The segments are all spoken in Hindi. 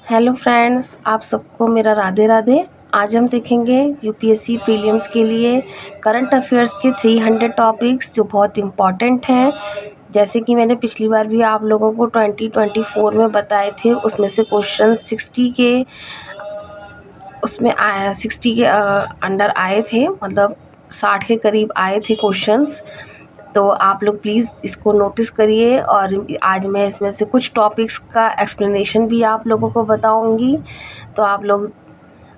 हेलो फ्रेंड्स, आप सबको मेरा राधे राधे। आज हम देखेंगे यूपीएससी प्रीलिम्स के लिए करंट अफेयर्स के 300 टॉपिक्स जो बहुत इम्पॉर्टेंट हैं। जैसे कि मैंने पिछली बार भी आप लोगों को 2024 में बताए थे, उसमें से क्वेश्चन 60 के उसमें आया 60 के अंडर आए थे, मतलब 60 के करीब आए थे क्वेश्चंस। तो आप लोग प्लीज़ इसको नोटिस करिए और आज मैं इसमें से कुछ टॉपिक्स का एक्सप्लेनेशन भी आप लोगों को बताऊंगी। तो आप लोग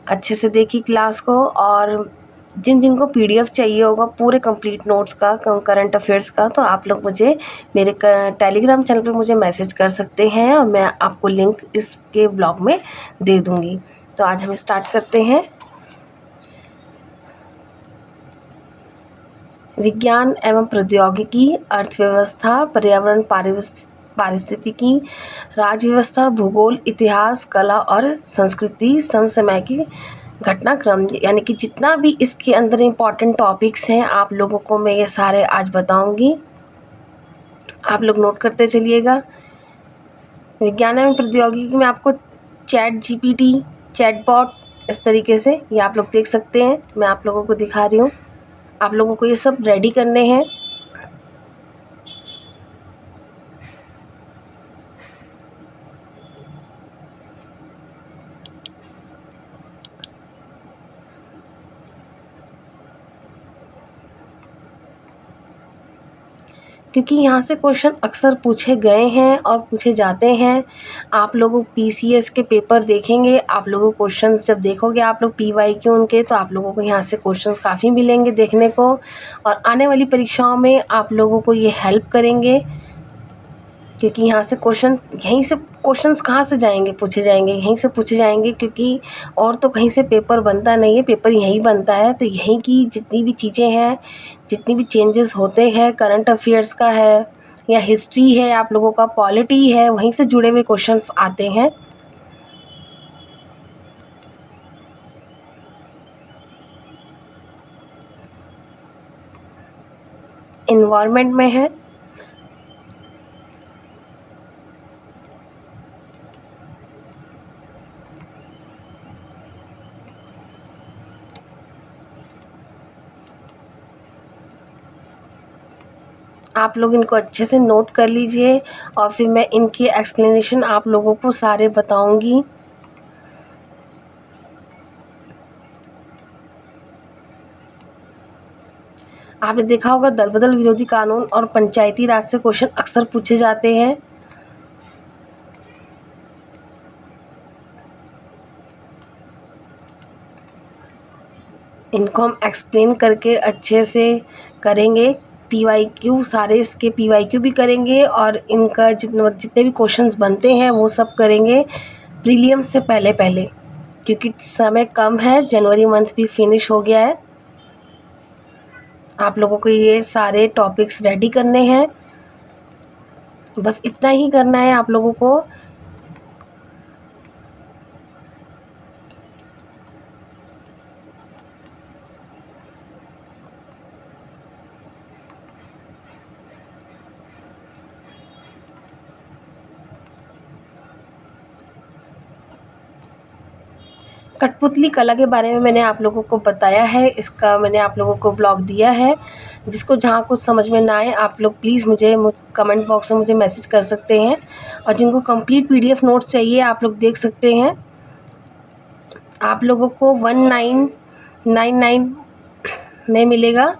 अच्छे से देखिए क्लास को, और जिन जिनको पीडीएफ चाहिए होगा पूरे कंप्लीट नोट्स का, करंट अफेयर्स का, तो आप लोग मुझे मेरे टेलीग्राम चैनल पे मुझे मैसेज कर सकते हैं और मैं आपको लिंक इसके ब्लॉग में दे दूँगी। तो आज हम स्टार्ट करते हैं। विज्ञान एवं प्रौद्योगिकी, अर्थव्यवस्था, पर्यावरण, पारिस्थितिकी, राज्य व्यवस्था, भूगोल, इतिहास, कला और संस्कृति, समसामयिक की घटनाक्रम, यानी कि जितना भी इसके अंदर इम्पॉर्टेंट टॉपिक्स हैं आप लोगों को मैं ये सारे आज बताऊंगी। आप लोग नोट करते चलिएगा। विज्ञान एवं प्रौद्योगिकी में आपको चैट जीपीटी, चैटबॉट, इस तरीके से ये आप लोग देख सकते हैं। मैं आप लोगों को दिखा रही हूँ। आप लोगों को ये सब रेडी करने हैं। क्योंकि यहाँ से क्वेश्चन अक्सर पूछे गए हैं और पूछे जाते हैं। आप लोग पीसीएस के पेपर देखेंगे, आप लोगों को क्वेश्चंस जब देखोगे आप लोग पीवाईक्यू उनके, तो आप लोगों को यहाँ से क्वेश्चंस काफ़ी मिलेंगे देखने को, और आने वाली परीक्षाओं में आप लोगों को ये हेल्प करेंगे। क्योंकि यहाँ से क्वेश्चन, यहीं से क्वेश्चंस कहाँ से जाएंगे, पूछे जाएंगे, यहीं से पूछे जाएंगे, क्योंकि और तो कहीं से पेपर बनता नहीं है, पेपर यहीं बनता है। तो यहीं की जितनी भी चीज़ें हैं, जितनी भी चेंजेस होते हैं, करंट अफेयर्स का है या हिस्ट्री है, आप लोगों का पॉलिटी है, वहीं से जुड़े हुए क्वेश्चंस आते हैं। इन्वायरमेंट में है, आप लोग इनको अच्छे से नोट कर लीजिए और फिर मैं इनकी एक्सप्लेनेशन आप लोगों को सारे बताऊंगी। आपने देखा होगा दल बदल विरोधी कानून और पंचायती राज से क्वेश्चन अक्सर पूछे जाते हैं। इनको हम एक्सप्लेन करके अच्छे से करेंगे। पीवाईक्यू सारे इसके पीवाईक्यू भी करेंगे और इनका जितने भी क्वेश्चंस बनते हैं वो सब करेंगे प्रीलियम्स से पहले पहले, क्योंकि समय कम है, जनवरी मंथ भी फिनिश हो गया है। आप लोगों को ये सारे टॉपिक्स रेडी करने हैं, बस इतना ही करना है आप लोगों को। कठपुतली कला के बारे में मैंने आप लोगों को बताया है, इसका मैंने आप लोगों को ब्लॉग दिया है। जिसको जहाँ कुछ समझ में ना आए आप लोग प्लीज़ मुझे कमेंट बॉक्स में मुझे मैसेज कर सकते हैं, और जिनको कंप्लीट पीडीएफ नोट्स चाहिए आप लोग देख सकते हैं। आप लोगों को 1999 में मिलेगा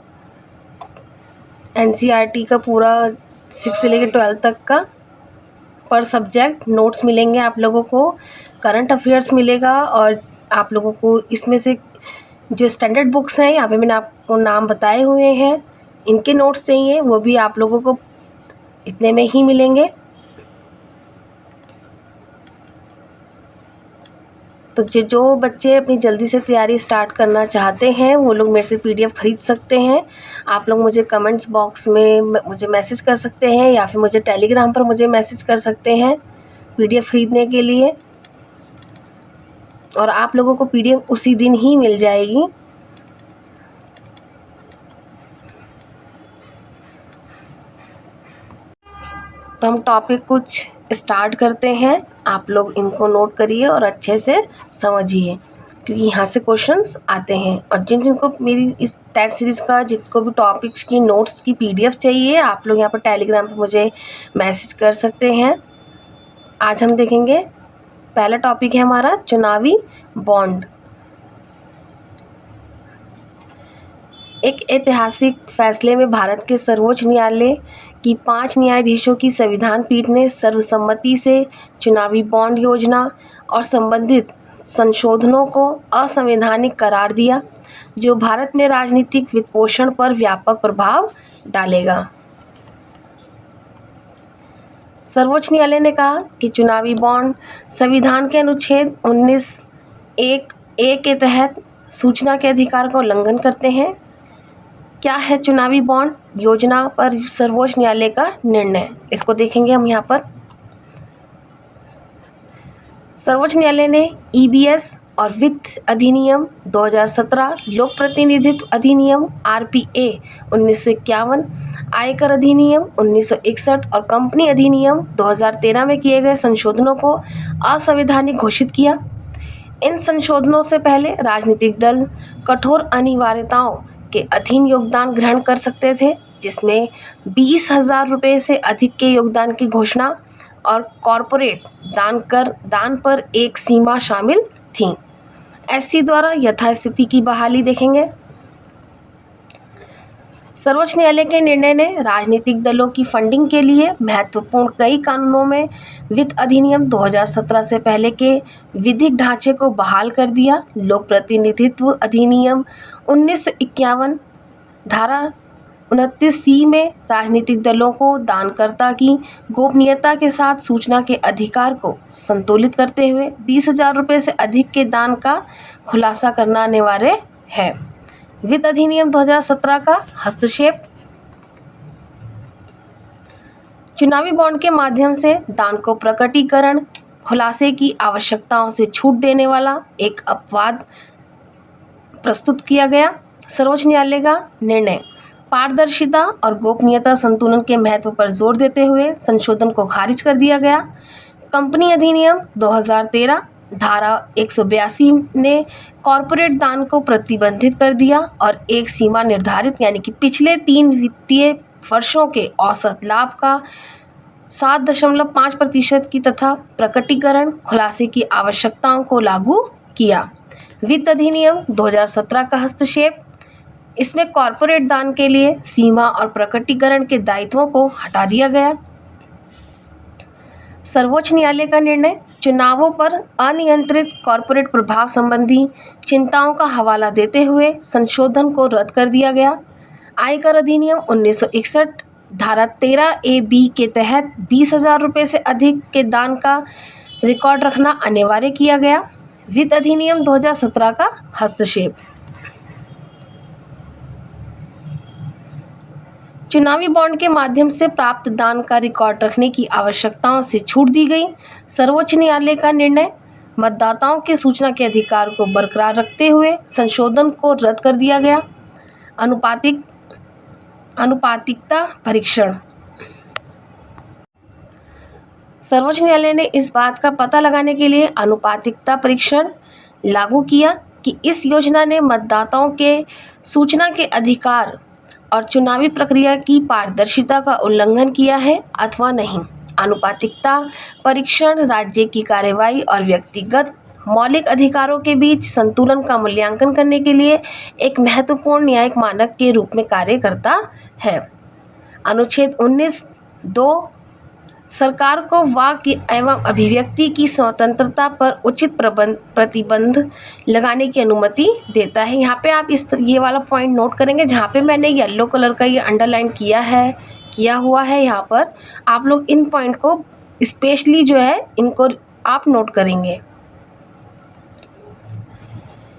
एनसीईआरटी का पूरा 6 से लेकर 12 तक का पर सब्जेक्ट नोट्स मिलेंगे आप लोगों को। करंट अफेयर्स मिलेगा, और आप लोगों को इसमें से जो स्टैंडर्ड बुक्स हैं यहाँ पे मैंने आपको नाम बताए हुए हैं, इनके नोट्स चाहिए वो भी आप लोगों को इतने में ही मिलेंगे। तो जो बच्चे अपनी जल्दी से तैयारी स्टार्ट करना चाहते हैं वो लोग मेरे से पीडीएफ ख़रीद सकते हैं। आप लोग मुझे कमेंट्स बॉक्स में मुझे मैसेज कर सकते हैं या फिर मुझे टेलीग्राम पर मुझे मैसेज कर सकते हैं पीडीएफ ख़रीदने के लिए, और आप लोगों को पीडीएफ उसी दिन ही मिल जाएगी। तो हम टॉपिक कुछ स्टार्ट करते हैं। आप लोग इनको नोट करिए और अच्छे से समझिए, क्योंकि यहाँ से क्वेश्चंस आते हैं। और जिनको मेरी इस टेस्ट सीरीज़ का जिनको भी टॉपिक्स की नोट्स की PDF चाहिए, आप लोग यहाँ पर टेलीग्राम पर मुझे मैसेज कर सकते हैं। आज हम देखेंगे, पहला टॉपिक है हमारा चुनावी बॉन्ड। एक ऐतिहासिक फैसले में भारत के सर्वोच्च न्यायालय की 5 न्यायाधीशों की संविधान पीठ ने सर्वसम्मति से चुनावी बॉन्ड योजना और संबंधित संशोधनों को असंवैधानिक करार दिया, जो भारत में राजनीतिक वित्तपोषण पर व्यापक प्रभाव डालेगा। सर्वोच्च न्यायालय ने कहा कि चुनावी बॉन्ड संविधान के अनुच्छेद 19(1)(a) के तहत सूचना के अधिकार का उल्लंघन करते हैं। क्या है चुनावी बॉन्ड योजना पर सर्वोच्च न्यायालय का निर्णय, इसको देखेंगे हम यहाँ पर। सर्वोच्च न्यायालय ने EBS और वित्त अधिनियम 2017, लोक प्रतिनिधित्व अधिनियम RPA 1951, आयकर अधिनियम 1961 और कंपनी अधिनियम 2013 में किए गए संशोधनों को असंवैधानिक घोषित किया। इन संशोधनों से पहले राजनीतिक दल कठोर अनिवार्यताओं के अधीन योगदान ग्रहण कर सकते थे, जिसमें 20,000 रुपये से अधिक के योगदान की घोषणा और कॉरपोरेट दान पर एक सीमा शामिल थी। SC द्वारा यथास्थिति की बहाली देखेंगे। सर्वोच्च न्यायालय के निर्णय ने राजनीतिक दलों की फंडिंग के लिए महत्वपूर्ण कई कानूनों में वित्त अधिनियम 2017 से पहले के विधिक ढांचे को बहाल कर दिया। लोक प्रतिनिधित्व अधिनियम 1951 धारा 29C में राजनीतिक दलों को दानकर्ता की गोपनीयता के साथ सूचना के अधिकार को संतुलित करते हुए 20,000 रुपये से अधिक के दान का खुलासा करना अनिवार्य है। वित्त अधिनियम 2017 का हस्तक्षेप। चुनावी बॉन्ड के माध्यम से दान को प्रकटीकरण खुलासे की आवश्यकताओं से छूट देने वाला एक अपवाद प्रस्तुत किया गया। सर्वोच्च न्यायालय का निर्णय पारदर्शिता और गोपनीयता संतुलन के महत्व पर जोर देते हुए संशोधन को खारिज कर दिया गया। कंपनी अधिनियम 2013 धारा 182 ने कॉरपोरेट दान को प्रतिबंधित कर दिया और एक सीमा निर्धारित, यानी कि पिछले 3 वित्तीय वर्षों के औसत लाभ का 7.5% की तथा प्रकटीकरण खुलासे की आवश्यकताओं को लागू किया। वित्त अधिनियम 2017 का हस्तक्षेप। इसमें कॉरपोरेट दान के लिए सीमा और प्रकटीकरण के दायित्वों को हटा दिया गया। सर्वोच्च न्यायालय का निर्णय चुनावों पर अनियंत्रित कॉरपोरेट प्रभाव संबंधी चिंताओं का हवाला देते हुए संशोधन को रद्द कर दिया गया। आयकर अधिनियम 1961 धारा 13A(b) के तहत 20,000 रुपये से अधिक के दान का रिकॉर्ड रखना अनिवार्य किया गया। वित्त अधिनियम 2017 का हस्तक्षेप। चुनावी बॉन्ड के माध्यम से प्राप्त दान का रिकॉर्ड रखने की आवश्यकताओं से छूट दी गई। सर्वोच्च न्यायालय का निर्णय मतदाताओं के सूचना के अधिकार को बरकरार रखते हुए संशोधन को रद्द कर दिया गया। अनुपातिकता परीक्षण। सर्वोच्च न्यायालय ने इस बात का पता लगाने के लिए अनुपातिकता परीक्षण लागू किया कि इस योजना ने मतदाताओं के सूचना के अधिकार और चुनावी प्रक्रिया की पारदर्शिता का उल्लंघन किया है अथवा नहीं। अनुपातिकता परीक्षण राज्य की कार्रवाई और व्यक्तिगत मौलिक अधिकारों के बीच संतुलन का मूल्यांकन करने के लिए एक महत्वपूर्ण न्यायिक मानक के रूप में कार्य करता है। अनुच्छेद 19(2) सरकार को वाक एवं अभिव्यक्ति की स्वतंत्रता पर उचित प्रतिबंध लगाने की अनुमति देता है। यहाँ पे आप ये वाला पॉइंट नोट करेंगे, जहाँ पे मैंने येलो कलर का ये अंडरलाइन किया हुआ है। यहाँ पर आप लोग इन पॉइंट को स्पेशली जो है इनको आप नोट करेंगे।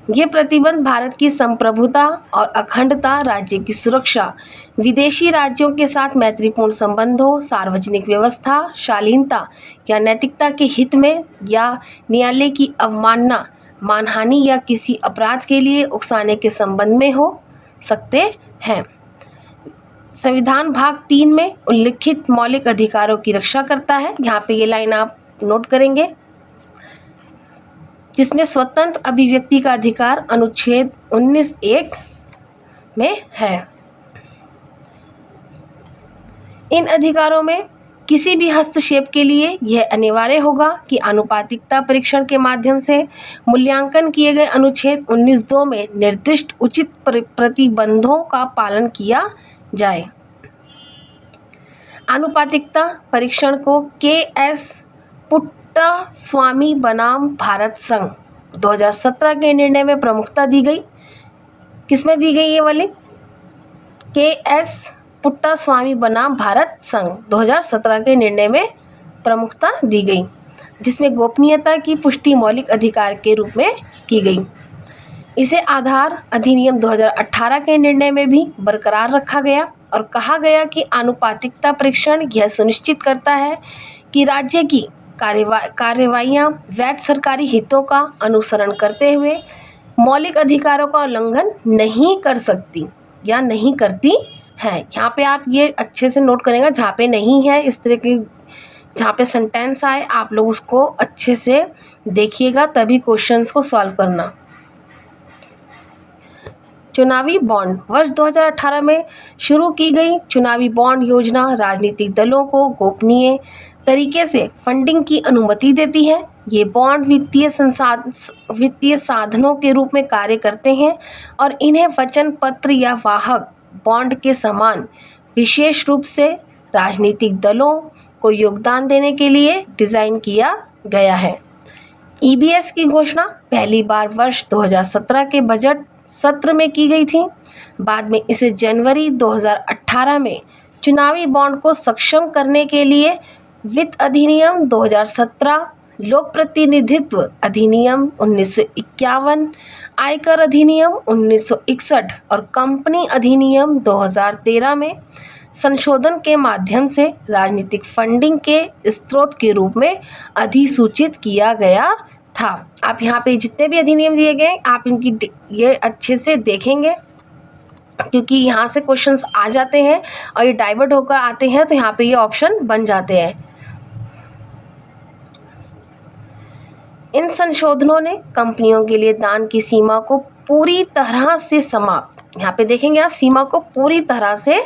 ये प्रतिबंध भारत की संप्रभुता और अखंडता, राज्य की सुरक्षा, विदेशी राज्यों के साथ मैत्रीपूर्ण संबंधों, सार्वजनिक व्यवस्था, शालीनता या नैतिकता के हित में या न्यायालय की अवमानना, मानहानि या किसी अपराध के लिए उकसाने के संबंध में हो सकते हैं। संविधान भाग 3 में उल्लिखित मौलिक अधिकारों की रक्षा करता है। यहाँ पे ये लाइन आप नोट करेंगे, जिसमें स्वतंत्र अभिव्यक्ति का अधिकार अनुच्छेद 19(1) में है। इन अधिकारों में किसी भी हस्तक्षेप के लिए यह अनिवार्य होगा कि आनुपातिकता परीक्षण के माध्यम से मूल्यांकन किए गए अनुच्छेद 19(2) में निर्दिष्ट उचित प्रतिबंधों का पालन किया जाए। आनुपातिकता परीक्षण को के.एस. पुट्टास्वामी बनाम भारत संघ 2017 के निर्णय में प्रमुखता दी गई। किसमें दी गई ये वाली? के.एस. पुट्टास्वामी बनाम भारत संघ 2017 के निर्णय में प्रमुखता दी गई, जिसमें गोपनीयता की पुष्टि मौलिक अधिकार के रूप में की गई। इसे आधार अधिनियम 2018 के निर्णय में भी बरकरार रखा गया और कहा गया कि आनुपातिकता परीक्षण यह सुनिश्चित करता है कि राज्य की कार्यवाहियां वैध सरकारी हितों का अनुसरण करते हुए मौलिक अधिकारों का उल्लंघन नहीं कर सकती या नहीं करती है। यहाँ पे आप ये अच्छे से नोट करेंगे, जहाँ पे नहीं है इस तरह की, जहाँ पे सेंटेंस आए आप लोग उसको अच्छे से देखिएगा, तभी क्वेश्चंस को सॉल्व करना। चुनावी बॉन्ड वर्ष 2018 में शुरू की गई चुनावी बॉन्ड योजना राजनीतिक दलों को गोपनीय तरीके से फंडिंग की अनुमति देती है। ये बॉन्ड वित्तीय साधनों के रूप में कार्य करते हैं और इन्हें वचन पत्र या वाहक बॉन्ड के समान विशेष रूप से राजनीतिक दलों को योगदान देने के लिए डिज़ाइन किया गया है। ईबीएस की घोषणा पहली बार वर्ष 2017 के बजट सत्र में की गई थी। बाद में इसे जनवरी 2018 में चुनावी बॉन्ड को सक्षम करने के लिए वित्त अधिनियम 2017, लोक प्रतिनिधित्व अधिनियम 1951, आयकर अधिनियम 1961 और कंपनी अधिनियम 2013 में संशोधन के माध्यम से राजनीतिक फंडिंग के स्रोत के रूप में अधिसूचित किया गया था। आप यहाँ पे जितने भी अधिनियम दिए गए आप इनकी ये अच्छे से देखेंगे, क्योंकि यहाँ से क्वेश्चंस आ जाते हैं और ये डाइवर्ट होकर आते हैं, तो यहाँ पे ये ऑप्शन बन जाते हैं। इन संशोधनों ने कंपनियों के लिए दान की सीमा को पूरी तरह से समाप्त, यहाँ पे देखेंगे आप, सीमा को पूरी तरह से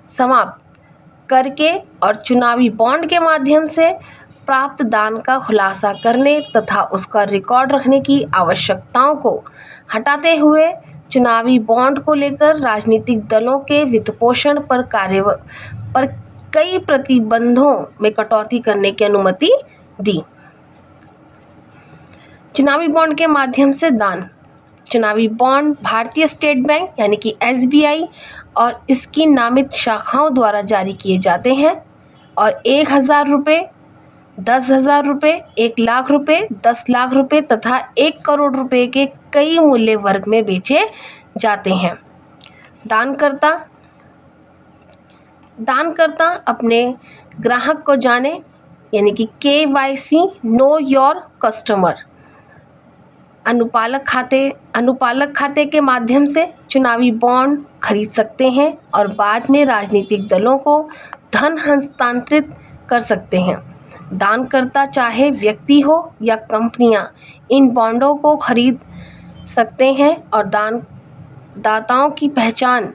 समाप्त करके और चुनावी बॉन्ड के माध्यम से प्राप्त दान का खुलासा करने तथा उसका रिकॉर्ड रखने की आवश्यकताओं को हटाते हुए चुनावी बॉन्ड को लेकर राजनीतिक दलों के वित्तपोषण पर कई प्रतिबंधों में कटौती करने की अनुमति दी। चुनावी बॉन्ड के माध्यम से दान। चुनावी बॉन्ड भारतीय स्टेट बैंक यानी कि एसबीआई और इसकी नामित शाखाओं द्वारा जारी किए जाते हैं और 1,000 रुपये, 10,000 रुपये, 1 लाख रुपये, 10 लाख रुपये तथा 1 करोड़ रुपये के कई मूल्य वर्ग में बेचे जाते हैं। दानकर्ता अपने ग्राहक को जाने यानी कि KYC नो योर कस्टमर अनुपालक खाते के माध्यम से चुनावी बॉन्ड खरीद सकते हैं और बाद में राजनीतिक दलों को धन हस्तांतरित कर सकते हैं। दानकर्ता चाहे व्यक्ति हो या कंपनियां इन बॉन्डों को खरीद सकते हैं और दाताओं की पहचान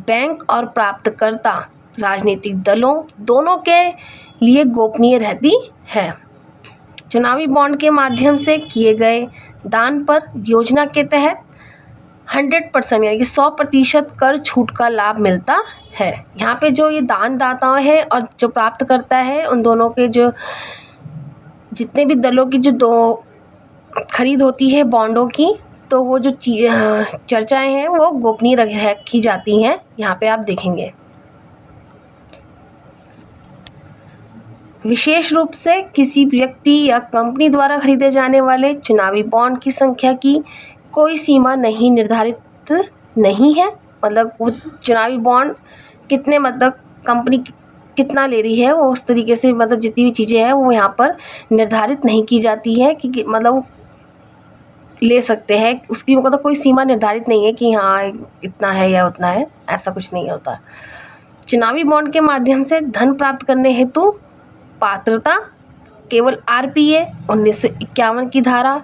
बैंक और प्राप्तकर्ता राजनीतिक दलों दोनों के लिए गोपनीय रहती है। चुनावी बॉन्ड के माध्यम से किए गए दान पर योजना के तहत 100% यानी कि 100% कर छूट का लाभ मिलता है। यहाँ पे जो ये दानदाताओं हैं और जो प्राप्त करता है, उन दोनों के जो जितने भी दलों की जो दो खरीद होती है बॉन्डों की, तो वो जो चर्चाएं हैं वो गोपनीय रखी जाती हैं। यहाँ पे आप देखेंगे विशेष रूप से किसी व्यक्ति या कंपनी द्वारा खरीदे जाने वाले चुनावी बॉन्ड की संख्या की कोई सीमा नहीं निर्धारित नहीं है। मतलब वो चुनावी बॉन्ड कितने, मतलब कंपनी कितना ले रही है, वो उस तरीके से मतलब जितनी भी चीज़ें हैं वो यहाँ पर निर्धारित नहीं की जाती है कि मतलब ले सकते हैं, उसकी मतलब कोई सीमा निर्धारित नहीं है कि हाँ इतना है या उतना है, ऐसा कुछ नहीं होता। चुनावी बॉन्ड के माध्यम से धन प्राप्त करने हेतु पात्रता केवल आरपीए 1951 की धारा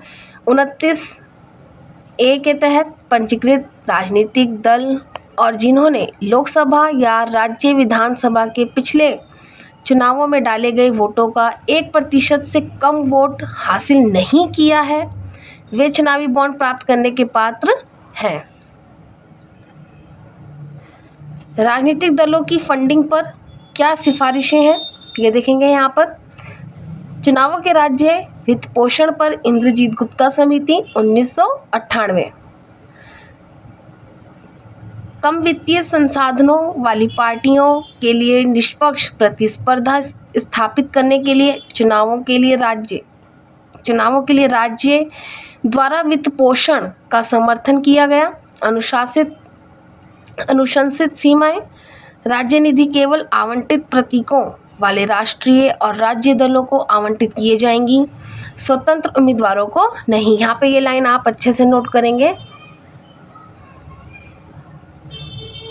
29A के तहत पंजीकृत राजनीतिक दल और जिन्होंने लोकसभा या राज्य विधानसभा के पिछले चुनावों में डाले गए वोटों का 1% से कम वोट हासिल नहीं किया है, वे चुनावी बॉन्ड प्राप्त करने के पात्र हैं। राजनीतिक दलों की फंडिंग पर क्या सिफारिशें हैं, ये देखेंगे यहाँ पर। चुनावों के राज्य वित्त पोषण पर इंद्रजीत गुप्ता समिति 1998। कम वित्तीय संसाधनों वाली पार्टियों के लिए निष्पक्ष प्रतिस्पर्धा स्थापित करने के लिए चुनावों के लिए राज्य द्वारा वित्त पोषण का समर्थन किया गया। अनुशंसित सीमाएं, राज्य निधि केवल आवंटित प्रतीकों वाले राष्ट्रीय और राज्य दलों को आवंटित किए जाएंगी, स्वतंत्र उम्मीदवारों को नहीं। यहाँ पे ये लाइन आप अच्छे से नोट करेंगे।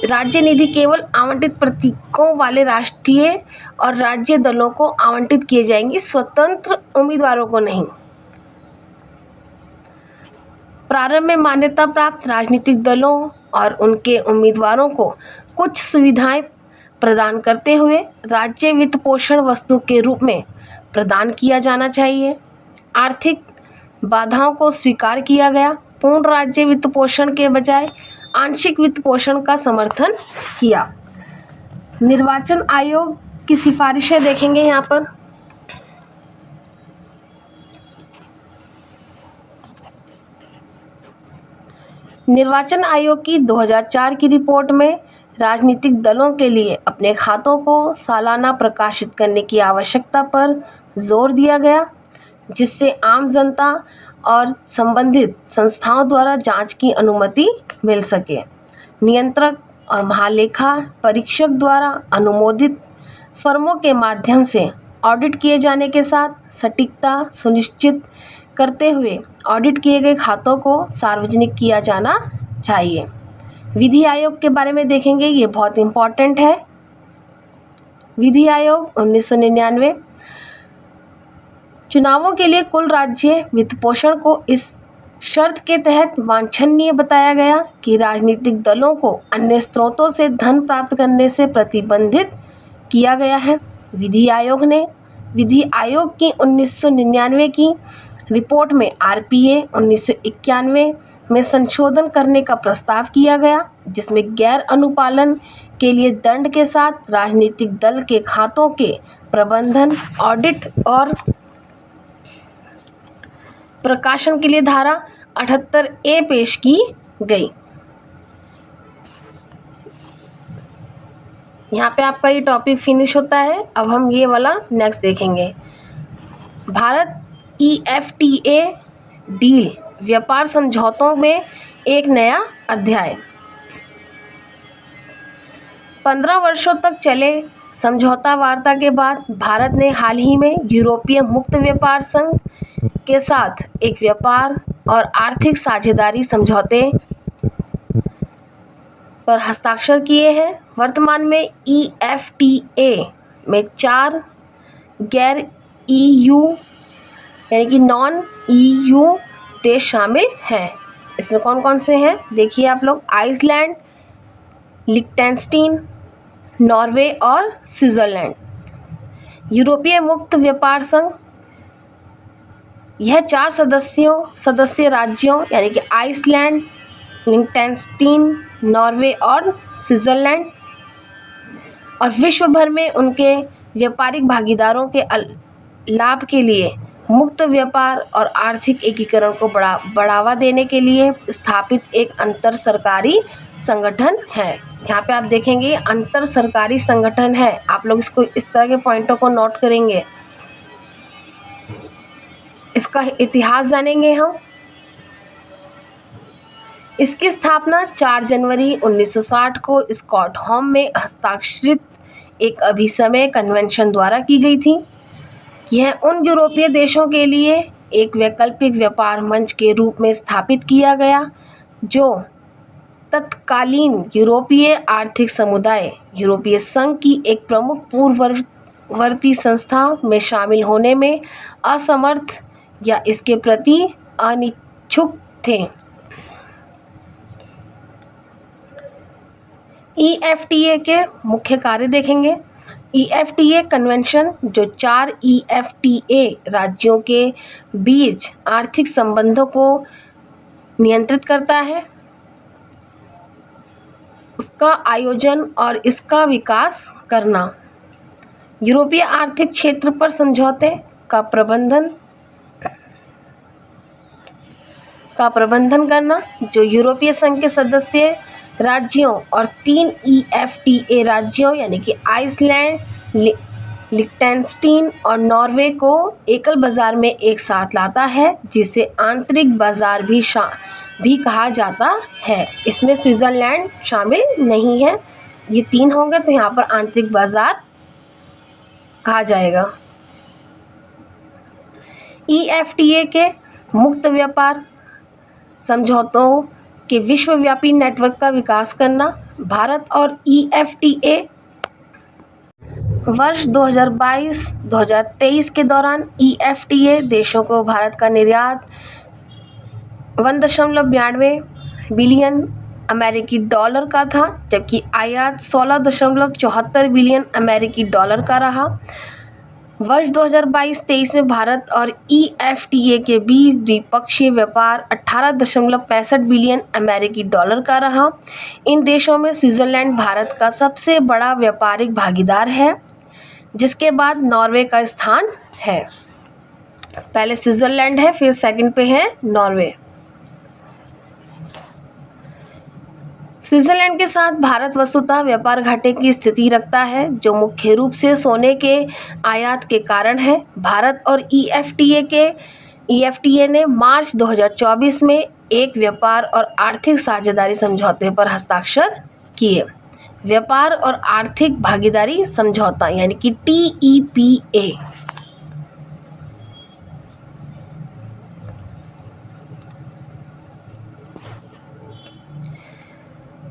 राज्य निधि केवल आवंटित प्रतीकों वाले राष्ट्रीय और राज्य दलों को आवंटित किए जाएंगे, स्वतंत्र उम्मीदवारों को नहीं। प्रारंभ में मान्यता प्राप्त राजनीतिक दलों और उनके उम्मीदवारों को कुछ सुविधाएं प्रदान करते हुए राज्य वित्त पोषण वस्तु के रूप में प्रदान किया जाना चाहिए। आर्थिक बाधाओं को स्वीकार किया गया। पूर्ण राज्य वित्त पोषण के बजाय आंशिक वित्त पोषण का समर्थन किया। निर्वाचन आयोग की सिफारिशें देखेंगे यहाँ पर। निर्वाचन आयोग की 2004 की रिपोर्ट में राजनीतिक दलों के लिए अपने खातों को सालाना प्रकाशित करने की आवश्यकता पर जोर दिया गया, जिससे आम जनता और संबंधित संस्थाओं द्वारा जांच की अनुमति मिल सके। नियंत्रक और महालेखा परीक्षक द्वारा अनुमोदित फर्मों के माध्यम से ऑडिट किए जाने के साथ सटीकता सुनिश्चित करते हुए ऑडिट किए गए खातों को सार्वजनिक किया जाना चाहिए। विधि आयोग के बारे में देखेंगे, ये बहुत इम्पोर्टेंट है। विधि आयोग 1999। चुनावों के लिए कुल राज्य वित्त पोषण को इस शर्त के तहत वांछनीय बताया गया कि राजनीतिक दलों को अन्य स्रोतों से धन प्राप्त करने से प्रतिबंधित किया गया है। विधि आयोग की 1999 की रिपोर्ट में आरपीए 1991 में संशोधन करने का प्रस्ताव किया गया, जिसमें गैर अनुपालन के लिए दंड के साथ राजनीतिक दल के खातों के प्रबंधन, ऑडिट और प्रकाशन के लिए धारा 78A पेश की गई। यहाँ पे आपका ये टॉपिक फिनिश होता है। अब हम ये वाला नेक्स्ट देखेंगे। भारत EFTA डील व्यापार समझौतों में एक नया अध्याय। 15 वर्षों तक चले समझौता वार्ता के बाद भारत ने हाल ही में यूरोपीय मुक्त व्यापार संघ के साथ एक व्यापार और आर्थिक साझेदारी समझौते पर हस्ताक्षर किए हैं। वर्तमान में EFTA में 4 गैर EU यानी कि नॉन EU देश शामिल हैं। इसमें कौन कौन से हैं देखिए आप लोग। आइसलैंड, लिechtenstein, नॉर्वे और स्विट्जरलैंड। यूरोपीय मुक्त व्यापार संघ यह 4 सदस्य राज्यों यानी कि आइसलैंड, लिechtenstein, नॉर्वे और स्विट्जरलैंड और विश्व भर में उनके व्यापारिक भागीदारों के लाभ के लिए मुक्त व्यापार और आर्थिक एकीकरण को बढ़ावा देने के लिए स्थापित एक अंतर सरकारी संगठन है। यहाँ पे आप देखेंगे अंतर सरकारी संगठन है। आप लोग इसको इस तरह के पॉइंटों को नोट करेंगे। इसका इतिहास जानेंगे हम। इसकी स्थापना 4 जनवरी 1960 को स्टॉकहोम में हस्ताक्षरित एक अभिसमय कन्वेंशन द्वारा की गई थी। यह उन यूरोपीय देशों के लिए एक वैकल्पिक व्यापार मंच के रूप में स्थापित किया गया जो तत्कालीन यूरोपीय आर्थिक समुदाय यूरोपीय संघ की एक प्रमुख पूर्ववर्ती संस्था में शामिल होने में असमर्थ या इसके प्रति अनिच्छुक थे। EFTA के मुख्य कार्य देखेंगे। EFTA कन्वेंशन जो 4 EFTA राज्यों के बीच आर्थिक संबंधों को नियंत्रित करता है, उसका आयोजन और इसका विकास करना। यूरोपीय आर्थिक क्षेत्र पर समझौते का प्रबंधन करना, जो यूरोपीय संघ के सदस्य राज्यों और 3 EFTA राज्यों यानी कि आइसलैंड, लिechtenstein और नॉर्वे को एकल बाजार में एक साथ लाता है, जिसे आंतरिक बाजार भी कहा जाता है। इसमें स्विट्जरलैंड शामिल नहीं है। ये 3 होंगे तो यहाँ पर आंतरिक बाजार कहा जाएगा। EFTA के मुक्त व्यापार समझौतों के विश्वव्यापी नेटवर्क का विकास करना। भारत और EFTA वर्ष 2022-2023 के दौरान EFTA देशों को भारत का निर्यात 1.92 बिलियन अमेरिकी डॉलर का था, जबकि आयात 16.74 बिलियन अमेरिकी डॉलर का रहा। वर्ष 2022-23 में भारत और EFTA के बीच द्विपक्षीय व्यापार 18.65 बिलियन अमेरिकी डॉलर का रहा। इन देशों में स्विट्जरलैंड भारत का सबसे बड़ा व्यापारिक भागीदार है, जिसके बाद नॉर्वे का स्थान है। पहले स्विट्जरलैंड है, फिर सेकंड पे है नॉर्वे। स्विट्जरलैंड के साथ भारत वस्तुतः व्यापार घाटे की स्थिति रखता है, जो मुख्य रूप से सोने के आयात के कारण है। भारत और EFTA ने मार्च 2024 में एक व्यापार और आर्थिक साझेदारी समझौते पर हस्ताक्षर किए। व्यापार और आर्थिक भागीदारी समझौता यानी कि TEPA।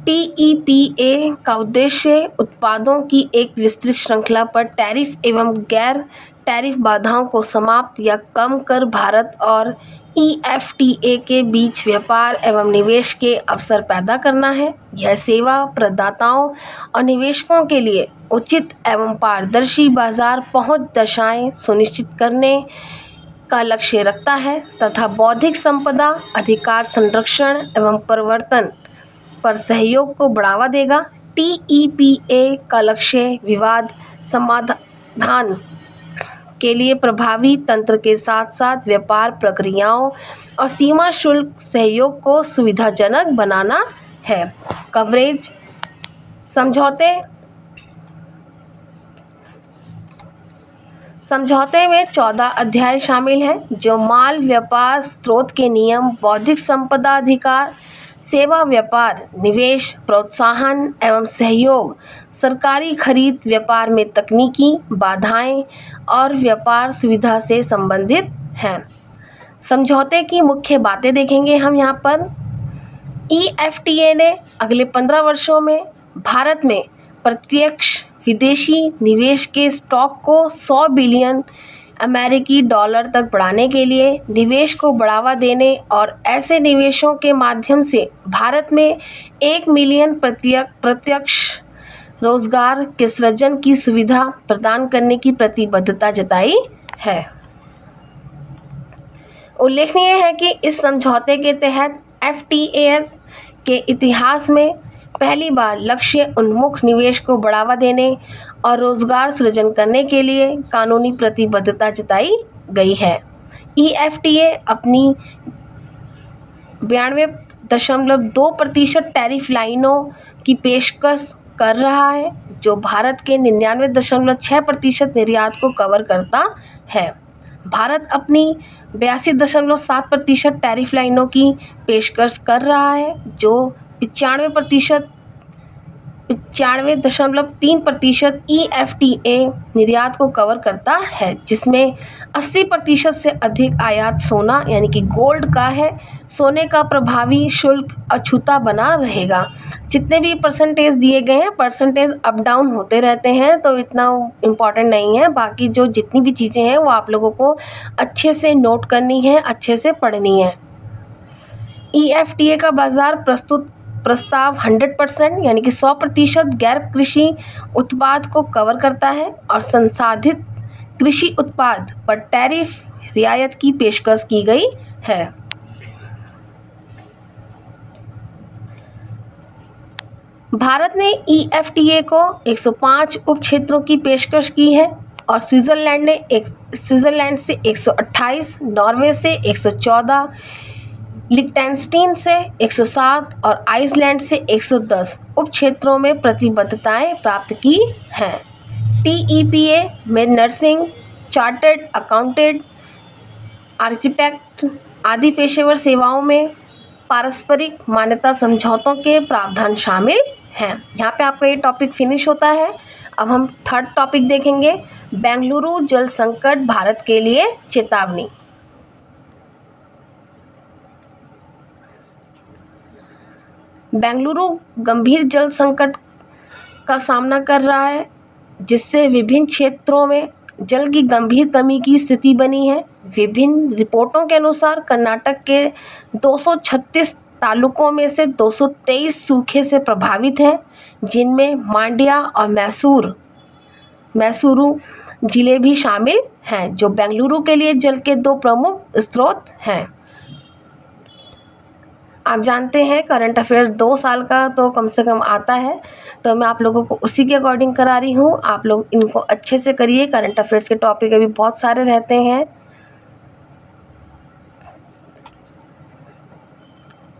TEPA का उद्देश्य उत्पादों की एक विस्तृत श्रृंखला पर टैरिफ एवं गैर टैरिफ बाधाओं को समाप्त या कम कर भारत और EFTA के बीच व्यापार एवं निवेश के अवसर पैदा करना है। यह सेवा प्रदाताओं और निवेशकों के लिए उचित एवं पारदर्शी बाजार पहुंच दशाएं सुनिश्चित करने का लक्ष्य रखता है तथा बौद्धिक संपदा अधिकार संरक्षण एवं प्रवर्तन पर सहयोग को बढ़ावा देगा। TEPA का लक्ष्य विवाद समाधान के लिए प्रभावी तंत्र के साथ साथ व्यापार प्रक्रियाओं और सीमा शुल्क सहयोग को सुविधाजनक बनाना है। कवरेज समझौते में 14 अध्याय शामिल हैं, जो माल व्यापार, स्रोत के नियम, बौद्धिक संपदा अधिकार, सेवा व्यापार, निवेश प्रोत्साहन एवं सहयोग, सरकारी खरीद, व्यापार में तकनीकी बाधाएं और व्यापार सुविधा से संबंधित हैं। समझौते की मुख्य बातें देखेंगे हम यहाँ पर। EFTA ने अगले 15 वर्षों में भारत में प्रत्यक्ष विदेशी निवेश के स्टॉक को 100 बिलियन अमेरिकी डॉलर तक बढ़ाने के लिए, निवेश को बढ़ावा देने और ऐसे निवेशों के माध्यम से भारत में 1 मिलियन प्रत्यक्ष रोजगार के सृजन की सुविधा प्रदान करने की प्रतिबद्धता जताई है। उल्लेखनीय है कि इस समझौते के तहत FTAs के इतिहास में पहली बार लक्ष्य उन्मुख निवेश को बढ़ावा देने और रोजगार सृजन करने के लिए कानूनी प्रतिबद्धता जताई गई है। EFTA अपनी 92.2% टैरिफ लाइनों की पेशकश कर रहा है, जो भारत के 99.6% निर्यात को कवर करता है। भारत अपनी 82.7% टैरिफ लाइनों की पेशकश कर रहा है, जो 95% 95.3% EFTA निर्यात को कवर करता है, जिसमें 80% से अधिक आयात सोना यानी कि गोल्ड का है। सोने का प्रभावी शुल्क अछूता बना रहेगा। जितने भी परसेंटेज दिए गए हैं, परसेंटेज अप डाउन होते रहते हैं, तो इतना इम्पॉर्टेंट नहीं है। बाकी जो जितनी भी चीज़ें हैं वो आप लोगों को अच्छे से नोट करनी है, अच्छे से पढ़नी है। EFTA का बाजार प्रस्ताव 100% यानी कि 100% गैर कृषि उत्पाद को कवर करता है और संसाधित कृषि उत्पाद पर टैरिफ रियायत की पेशकश की गई है। भारत ने EFTA को 105 उप क्षेत्रों की पेशकश की है और स्विट्जरलैंड से 128, नॉर्वे से 114, लिechtenstein से 107 और आइसलैंड से 110 उप क्षेत्रों में प्रतिबद्धताएं प्राप्त की हैं। TEPA में नर्सिंग, चार्टर्ड अकाउंटेंट, आर्किटेक्ट आदि पेशेवर सेवाओं में पारस्परिक मान्यता समझौतों के प्रावधान शामिल हैं। यहाँ पे आपका ये टॉपिक फिनिश होता है। अब हम थर्ड टॉपिक देखेंगे, बेंगलुरु जल संकट भारत के लिए चेतावनी। बेंगलुरु गंभीर जल संकट का सामना कर रहा है, जिससे विभिन्न क्षेत्रों में जल की गंभीर कमी की स्थिति बनी है। विभिन्न रिपोर्टों के अनुसार कर्नाटक के 236 तालुकों में से 223 सूखे से प्रभावित हैं, जिनमें मांड्या और मैसूरू जिले भी शामिल हैं, जो बेंगलुरु के लिए जल के दो प्रमुख स्रोत हैं। आप जानते हैं करंट अफेयर्स 2 साल का तो कम से कम आता है, तो मैं आप लोगों को उसी के अकॉर्डिंग करा रही हूँ। आप लोग इनको अच्छे से करिए। करंट अफेयर्स के टॉपिक अभी बहुत सारे रहते हैं।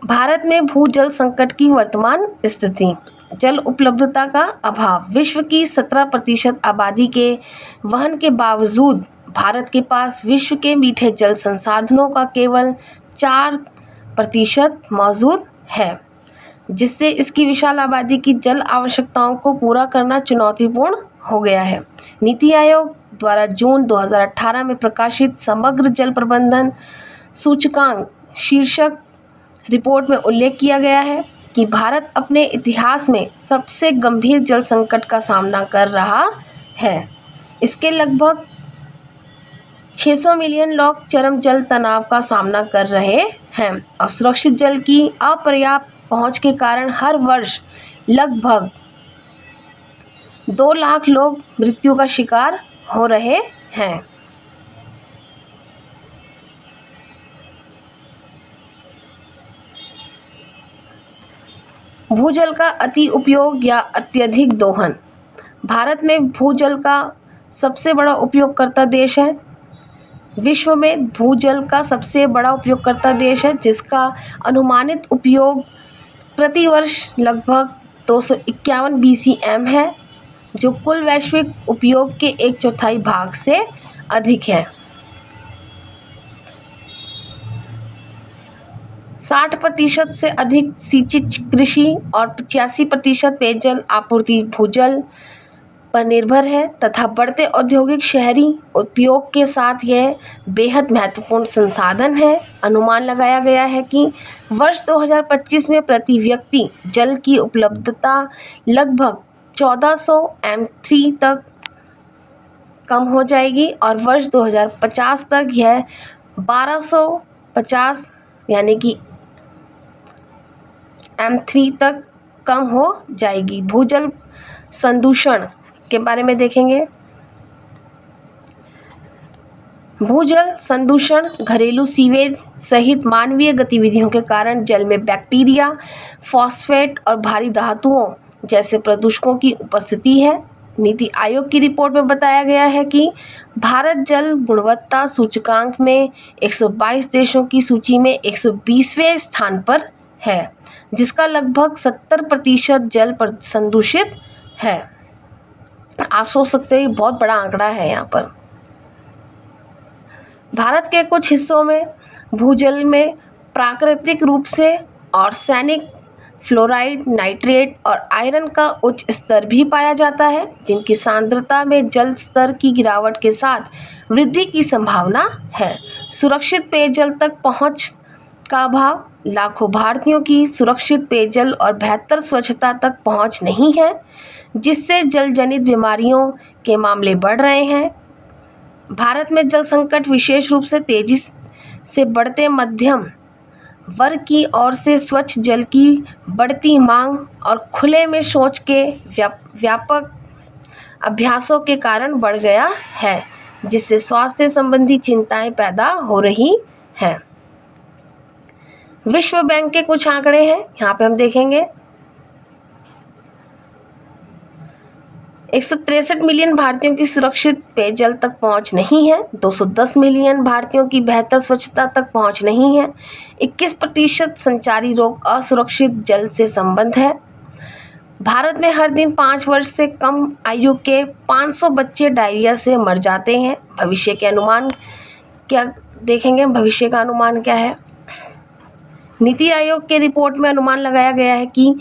भारत में भूजल संकट की वर्तमान स्थिति। जल उपलब्धता का अभाव। विश्व की 17% आबादी के वहन के बावजूद भारत के पास विश्व के मीठे जल संसाधनों का केवल 4% मौजूद है, जिससे इसकी विशाल आबादी की जल आवश्यकताओं को पूरा करना चुनौतीपूर्ण हो गया है। नीति आयोग द्वारा जून 2018 में प्रकाशित समग्र जल प्रबंधन सूचकांक शीर्षक रिपोर्ट में उल्लेख किया गया है कि भारत अपने इतिहास में सबसे गंभीर जल संकट का सामना कर रहा है। इसके लगभग 600 मिलियन लोग चरम जल तनाव का सामना कर रहे हैं और सुरक्षित जल की अपर्याप्त पहुंच के कारण हर वर्ष लगभग 2 लाख लोग मृत्यु का शिकार हो रहे हैं। भूजल का अति उपयोग या अत्यधिक दोहन। भारत में भूजल का सबसे बड़ा उपयोगकर्ता देश है। विश्व में भूजल का सबसे बड़ा उपयोगकर्ता देश है, जिसका अनुमानित उपयोग प्रति वर्ष लगभग 251 BCM है, जो कुल वैश्विक उपयोग के 1/4 भाग से अधिक है। 60% से अधिक सिंचित कृषि और 85% पेयजल आपूर्ति भूजल पर निर्भर है तथा बढ़ते औद्योगिक शहरी उपयोग के साथ यह बेहद महत्वपूर्ण संसाधन है। अनुमान लगाया गया है कि वर्ष 2025 में प्रति व्यक्ति जल की उपलब्धता लगभग 1400 M3 तक कम हो जाएगी और वर्ष 2050 तक यह 1250 यानी कि M3 तक कम हो जाएगी। भूजल संदूषण के बारे में देखेंगे। भूजल संदूषण घरेलू सीवेज सहित मानवीय गतिविधियों के कारण जल में बैक्टीरिया, फॉस्फेट और भारी धातुओं जैसे प्रदूषकों की उपस्थिति है। नीति आयोग की रिपोर्ट में बताया गया है कि भारत जल गुणवत्ता सूचकांक में 122 देशों की सूची में 120वें स्थान पर है, जिसका लगभग 70% जल संदूषित है। आप सोच सकते हो ये बहुत बड़ा आंकड़ा है। यहाँ पर भारत के कुछ हिस्सों में भूजल में प्राकृतिक रूप से और सैनिक फ्लोराइड, नाइट्रेट और आयरन का उच्च स्तर भी पाया जाता है, जिनकी सांद्रता में जल स्तर की गिरावट के साथ वृद्धि की संभावना है। सुरक्षित पेयजल तक पहुंच का अभाव, लाखों भारतीयों की सुरक्षित पेयजल और बेहतर स्वच्छता तक पहुंच नहीं है, जिससे जल जनित बीमारियों के मामले बढ़ रहे हैं। भारत में जल संकट विशेष रूप से तेजी से बढ़ते मध्यम वर्ग की ओर से स्वच्छ जल की बढ़ती मांग और खुले में शौच के व्यापक अभ्यासों के कारण बढ़ गया है, जिससे स्वास्थ्य संबंधी चिंताएं पैदा हो रही हैं। विश्व बैंक के कुछ आंकड़े हैं, यहाँ पे हम देखेंगे। 163 मिलियन भारतीयों की सुरक्षित पेयजल तक पहुंच नहीं है। 210 मिलियन भारतीयों की बेहतर स्वच्छता तक पहुंच नहीं है। 21% संचारी रोग असुरक्षित जल से संबंध है। भारत में हर दिन 5 वर्ष से कम आयु के 500 बच्चे डायरिया से मर जाते हैं। भविष्य के अनुमान क्या देखेंगे? भविष्य का अनुमान क्या है? नीति आयोग के रिपोर्ट में अनुमान लगाया गया है कि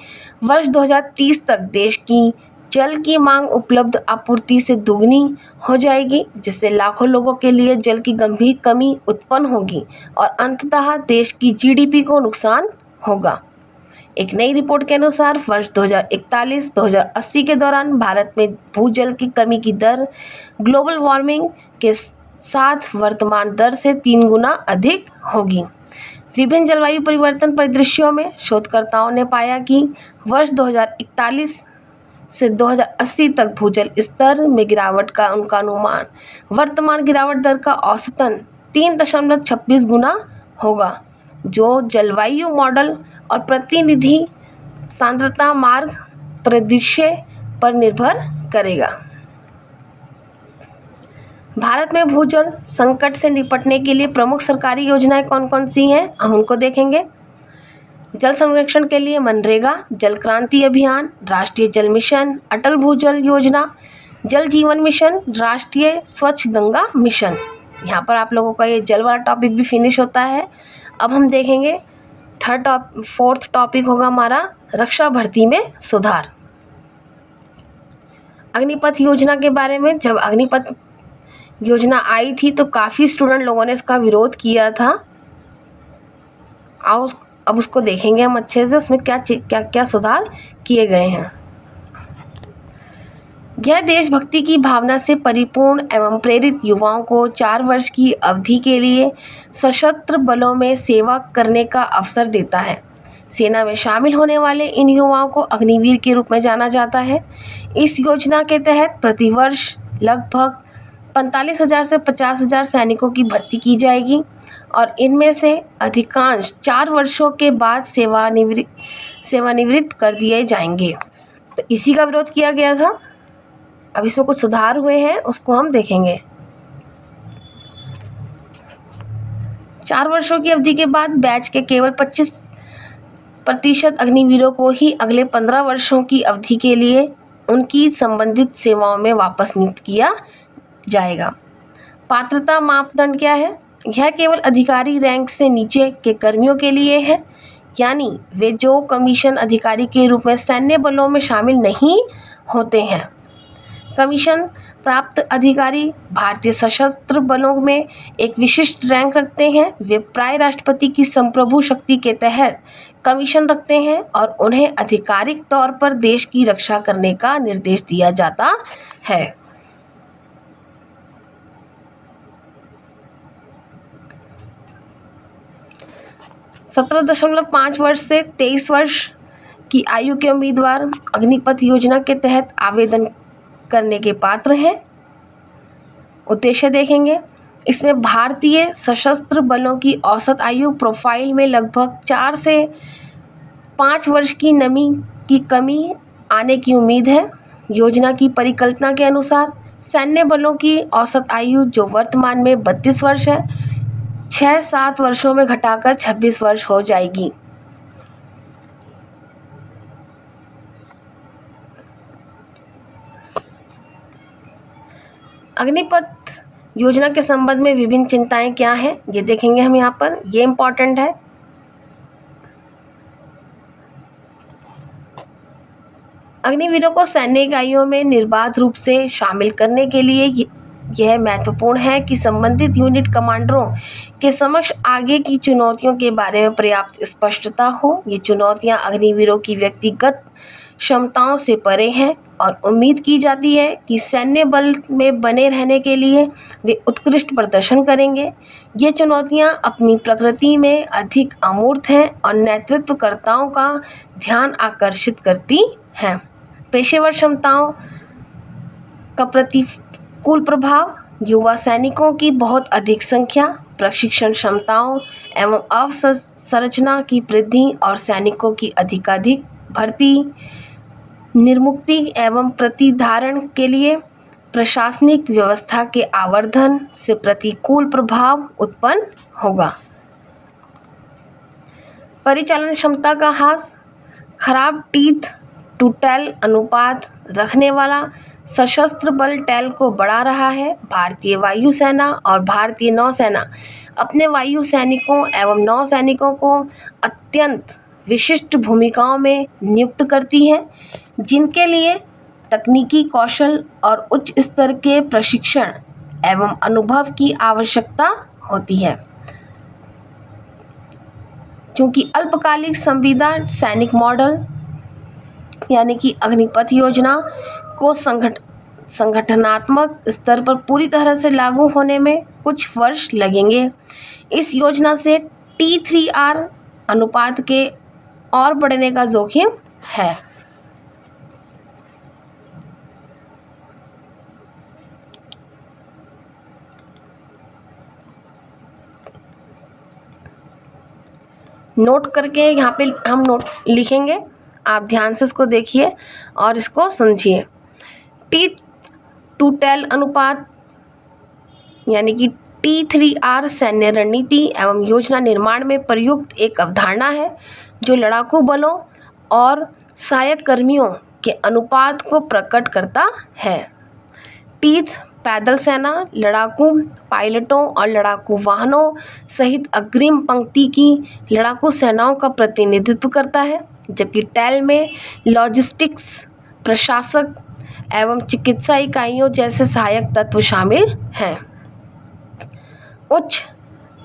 वर्ष 2030 तक देश की जल की मांग उपलब्ध आपूर्ति से दुगनी हो जाएगी, जिससे लाखों लोगों के लिए जल की गंभीर कमी उत्पन्न होगी और अंततः देश की जीडीपी को नुकसान होगा। एक नई रिपोर्ट के अनुसार वर्ष 2041-2080 के दौरान भारत में भूजल की कमी की दर ग्लोबल वार्मिंग के साथ वर्तमान दर से 3 गुना अधिक होगी। विभिन्न जलवायु परिवर्तन परिदृश्यों में शोधकर्ताओं ने पाया कि वर्ष 2041 से 2080 तक भूजल स्तर में गिरावट का उनका अनुमान वर्तमान गिरावट दर का औसतन 3.26 गुना होगा, जो जलवायु मॉडल और प्रतिनिधि सांद्रता मार्ग परिदृश्य पर निर्भर करेगा। भारत में भूजल संकट से निपटने के लिए प्रमुख सरकारी योजनाएं कौन कौन सी हैं, हम उनको देखेंगे। जल संरक्षण के लिए मनरेगा, जल क्रांति अभियान, राष्ट्रीय जल मिशन, अटल भूजल योजना, जल जीवन मिशन, राष्ट्रीय स्वच्छ गंगा मिशन। यहाँ पर आप लोगों का ये जल वाला टॉपिक भी फिनिश होता है। अब हम देखेंगे फोर्थ टॉपिक होगा हमारा रक्षा भर्ती में सुधार। अग्निपथ योजना के बारे में, जब अग्निपथ योजना आई थी तो काफ़ी स्टूडेंट लोगों ने इसका विरोध किया था। आओ अब उसको देखेंगे हम अच्छे से, उसमें क्या क्या सुधार किए गए हैं। यह देशभक्ति की भावना से परिपूर्ण एवं प्रेरित युवाओं को 4 वर्ष की अवधि के लिए सशस्त्र बलों में सेवा करने का अवसर देता है। सेना में शामिल होने वाले इन युवाओं को अग्निवीर के रूप में जाना जाता है। इस योजना के तहत प्रतिवर्ष लगभग 45,000 से 50,000 सैनिकों की भर्ती की जाएगी और इनमें से अधिकांश 4 वर्षों के बाद सेवानिवृत्त कर दिए जाएंगे। तो इसी का विरोध किया गया था। अब इसमें कुछ सुधार हुए हैं, उसको हम देखेंगे। 4 वर्षों की अवधि के बाद बैच के केवल 25% अग्निवीरों को ही अगले 15 वर्षों की अवधि के लिए उनकी संबंधित सेवाओं में वापस नियुक्त किया जाएगा। पात्रता मापदंड क्या है? यह केवल अधिकारी रैंक से नीचे के कर्मियों के लिए है, यानी वे जो कमीशन अधिकारी के रूप में सैन्य बलों में शामिल नहीं होते हैं। कमीशन प्राप्त अधिकारी भारतीय सशस्त्र बलों में एक विशिष्ट रैंक रखते हैं। वे प्राय राष्ट्रपति की संप्रभु शक्ति के तहत कमीशन रखते हैं और उन्हें आधिकारिक तौर पर देश की रक्षा करने का निर्देश दिया जाता है। – 17.5 वर्ष से 23 वर्ष की आयु के उम्मीदवार अग्निपथ योजना के तहत आवेदन करने के पात्र हैं। उद्देश्य देखेंगे। इसमें भारतीय सशस्त्र बलों की औसत आयु प्रोफाइल में लगभग 4 से 5 वर्ष की नमी की कमी आने की उम्मीद है। योजना की परिकल्पना के अनुसार सैन्य बलों की औसत आयु जो वर्तमान में 32 वर्ष है, 6-7 वर्षों में घटाकर 26 वर्ष हो जाएगी। अग्निपथ योजना के संबंध में विभिन्न चिंताएं क्या हैं, ये देखेंगे हम यहाँ पर। ये इम्पॉर्टेंट है। अग्निवीरों को सैन्य इकाइयों में निर्बाध रूप से शामिल करने के लिए यह महत्वपूर्ण है कि संबंधित यूनिट कमांडरों के समक्ष आगे की चुनौतियों के बारे में पर्याप्त स्पष्टता हो। ये चुनौतियां अग्निवीरों की व्यक्तिगत क्षमताओं से परे हैं और उम्मीद की जाती है कि सैन्य बल में बने रहने के लिए वे उत्कृष्ट प्रदर्शन करेंगे। ये चुनौतियां अपनी प्रकृति में अधिक अमूर्त हैं और नेतृत्वकर्ताओं का ध्यान आकर्षित करती हैं। पेशेवर क्षमताओं का प्रतिकूल प्रभाव, युवा सैनिकों की बहुत अधिक संख्या, प्रशिक्षण क्षमताओं एवं अवसंरचना की वृद्धि और सैनिकों की अधिकाधिक भर्ती, निर्मुक्ति एवं प्रतिधारण के लिए प्रशासनिक व्यवस्था के आवर्धन से प्रतिकूल प्रभाव उत्पन्न होगा। परिचालन क्षमता का ह्रास, खराब टीथ टू टेल अनुपात रखने वाला सशस्त्र बल टेल को बढ़ा रहा है। भारतीय वायुसेना और भारतीय नौसेना अपने वायु सैनिकों एवं नौसैनिकों को अत्यंत विशिष्ट भूमिकाओं में नियुक्त करती हैं, जिनके लिए तकनीकी कौशल और उच्च स्तर के प्रशिक्षण एवं अनुभव की आवश्यकता होती है। क्योंकि अल्पकालिक संविदा सैनिक मॉडल यानी कि अग्निपथ योजना को संगठनात्मक स्तर पर पूरी तरह से लागू होने में कुछ वर्ष लगेंगे। इस योजना से T3R अनुपात के और बढ़ने का जोखिम है। नोट करके यहाँ पे हम नोट लिखेंगे, आप ध्यान से इसको देखिए और इसको समझिए। टीथ टू टेल अनुपात यानी कि T3R सैन्य रणनीति एवं योजना निर्माण में प्रयुक्त एक अवधारणा है जो लड़ाकू बलों और सहायक कर्मियों के अनुपात को प्रकट करता है। टीथ पैदल सेना, लड़ाकू पायलटों और लड़ाकू वाहनों सहित अग्रिम पंक्ति की लड़ाकू सेनाओं का प्रतिनिधित्व करता है, जबकि टेल में लॉजिस्टिक्स, प्रशासक एवं चिकित्सा इकाइयों जैसे सहायक तत्व शामिल हैं। उच्च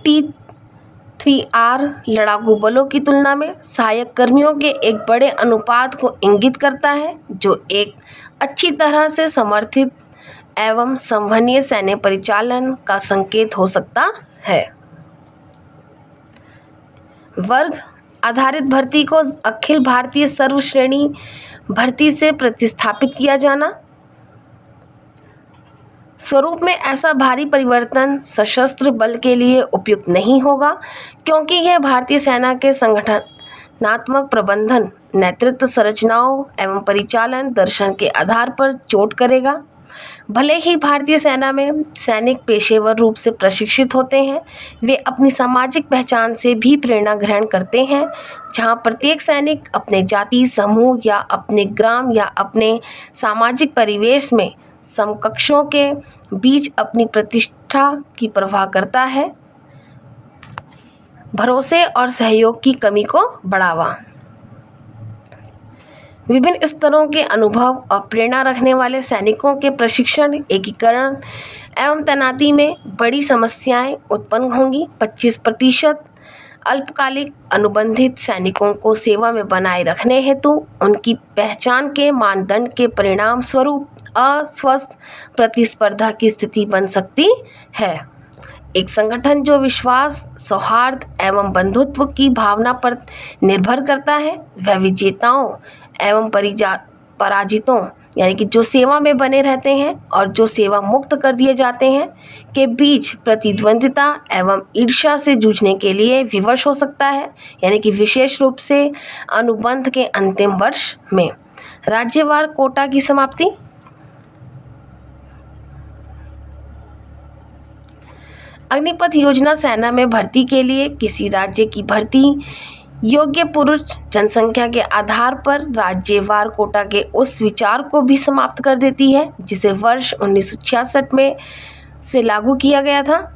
T3R लड़ाकू बलों की तुलना में सहायक कर्मियों के एक बड़े अनुपात को इंगित करता है, जो एक अच्छी तरह से समर्थित एवं संवहनीय सैन्य परिचालन का संकेत हो सकता है। वर्ग आधारित भर्ती को अखिल भारतीय सर्वश्रेणी भर्ती से प्रतिस्थापित किया जाना। स्वरूप में ऐसा भारी परिवर्तन सशस्त्र बल के लिए उपयुक्त नहीं होगा, क्योंकि यह भारतीय सेना के संगठनात्मक प्रबंधन, नेतृत्व संरचनाओं एवं परिचालन दर्शन के आधार पर चोट करेगा। भले ही भारतीय सेना में सैनिक पेशेवर रूप से प्रशिक्षित होते हैं, वे अपनी सामाजिक पहचान से भी प्रेरणा ग्रहण करते हैं, जहां प्रत्येक सैनिक अपने जाति समूह या अपने ग्राम या अपने सामाजिक परिवेश में समकक्षों के बीच अपनी प्रतिष्ठा की परवाह करता है। भरोसे और सहयोग की कमी को बढ़ावा। विभिन्न स्तरों के अनुभव और प्रेरणा रखने वाले सैनिकों के प्रशिक्षण, एकीकरण एवं तैनाती में बड़ी समस्याएं उत्पन्न होंगी। 25% अल्पकालिक अनुबंधित सैनिकों को सेवा में बनाए रखने हेतु उनकी पहचान के मानदंड के परिणाम स्वरूप अस्वस्थ प्रतिस्पर्धा की स्थिति बन सकती है। एक संगठन जो विश्वास, सौहार्द एवं बंधुत्व की भावना पर निर्भर करता है, वह विजेताओं एवं पराजितों यानी कि जो सेवा में बने रहते हैं और जो सेवा मुक्त कर दिए जाते हैं के बीच प्रतिद्वंदिता एवं ईर्ष्या से जूझने के लिए विवश हो सकता है, यानी कि विशेष रूप से अनुबंध के अंतिम वर्ष में। राज्यवार कोटा की समाप्ति। अग्निपथ योजना सेना में भर्ती के लिए किसी राज्य की भर्ती योग्य पुरुष जनसंख्या के आधार पर राज्यवार कोटा के उस विचार को भी समाप्त कर देती है जिसे वर्ष 1966 में से लागू किया गया था।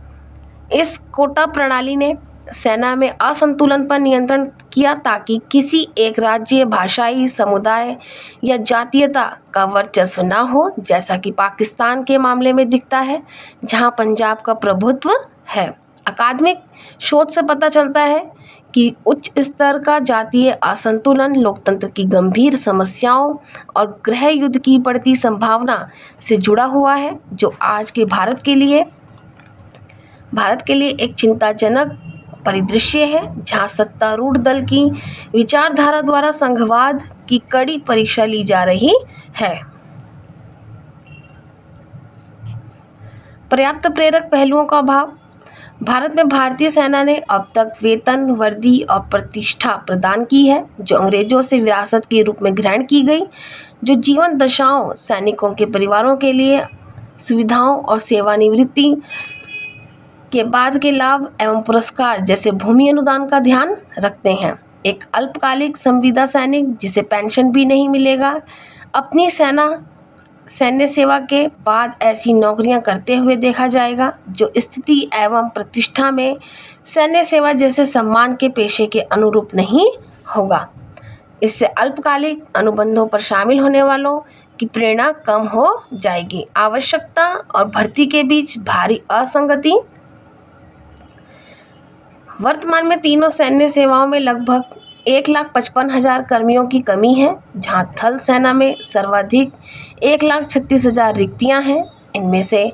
इस कोटा प्रणाली ने सेना में असंतुलन पर नियंत्रण किया ताकि किसी एक राज्य, भाषाई समुदाय या जातीयता का वर्चस्व न हो, जैसा कि पाकिस्तान के मामले में दिखता है, जहां पंजाब का प्रभुत्व है। अकादमिक शोध से पता चलता है कि उच्च स्तर का जातीय असंतुलन लोकतंत्र की गंभीर समस्याओं और गृह युद्ध की बढ़ती संभावना से जुड़ा हुआ है, जो आज के भारत के लिए एक चिंताजनक परिदृश्य है, जहां सत्तारूढ़ दल की विचारधारा द्वारा संघवाद की कड़ी परीक्षा ली जा रही है। पर्याप्त प्रेरक पहलुओं का अभाव। भारत में भारतीय सेना ने अब तक वेतन, वर्दी और प्रतिष्ठा प्रदान की है, जो अंग्रेजों से विरासत के रूप में ग्रहण की गई, जो जीवन दशाओं सैनिकों के परिवारों के लिए सुविधाओं और सेवानिवृत्ति के बाद के लाभ एवं पुरस्कार जैसे भूमि अनुदान का ध्यान रखते हैं। एक अल्पकालिक संविदा सैनिक, जिसे पेंशन भी नहीं मिलेगा, अपनी सैन्य सेवा के बाद ऐसी नौकरियां करते हुए देखा जाएगा जो स्थिति एवं प्रतिष्ठा में सैन्य सेवा जैसे सम्मान के पेशे के अनुरूप नहीं होगा। इससे अल्पकालिक अनुबंधों पर शामिल होने वालों की प्रेरणा कम हो जाएगी। आवश्यकता और भर्ती के बीच भारी असंगति। वर्तमान में तीनों सैन्य सेवाओं में लगभग 1,55,000 कर्मियों की कमी है, जहां थल सेना में सर्वाधिक 1,36,000 रिक्तियां हैं। इनमें से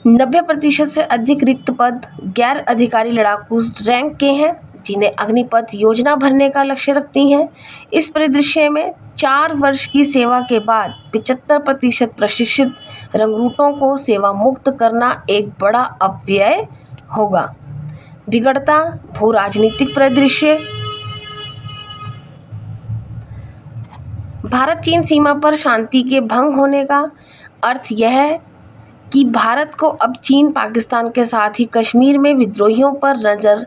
90% से अधिक रिक्त पद गैर अधिकारी लड़ाकू रैंक के हैं, जिन्हें अग्निपथ योजना भरने का लक्ष्य रखती हैं। इस परिदृश्य में 4 वर्ष की सेवा के बाद 75% प्रशिक्षित रंगरूटों को सेवा मुक्त करना एक बड़ा अपव्यय होगा। बिगड़ता भू राजनीतिक परिदृश्य। भारत चीन सीमा पर शांति के भंग होने का अर्थ यह है कि भारत को अब चीन, पाकिस्तान के साथ ही कश्मीर में विद्रोहियों पर नजर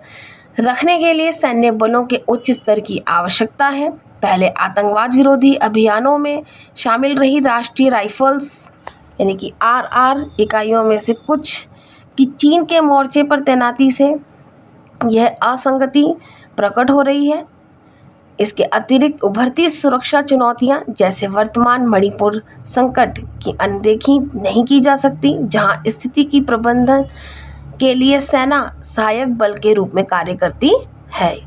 रखने के लिए सैन्य बलों के उच्च स्तर की आवश्यकता है। पहले आतंकवाद विरोधी अभियानों में शामिल रही राष्ट्रीय राइफल्स यानी कि RR इकाइयों में से कुछ की चीन के मोर्चे पर तैनाती से यह असंगति प्रकट हो रही है। इसके अतिरिक्त उभरती सुरक्षा चुनौतियां जैसे वर्तमान मणिपुर संकट की अनदेखी नहीं की जा सकती, जहां स्थिति की प्रबंधन के लिए सेना सहायक बल के रूप में कार्य करती है।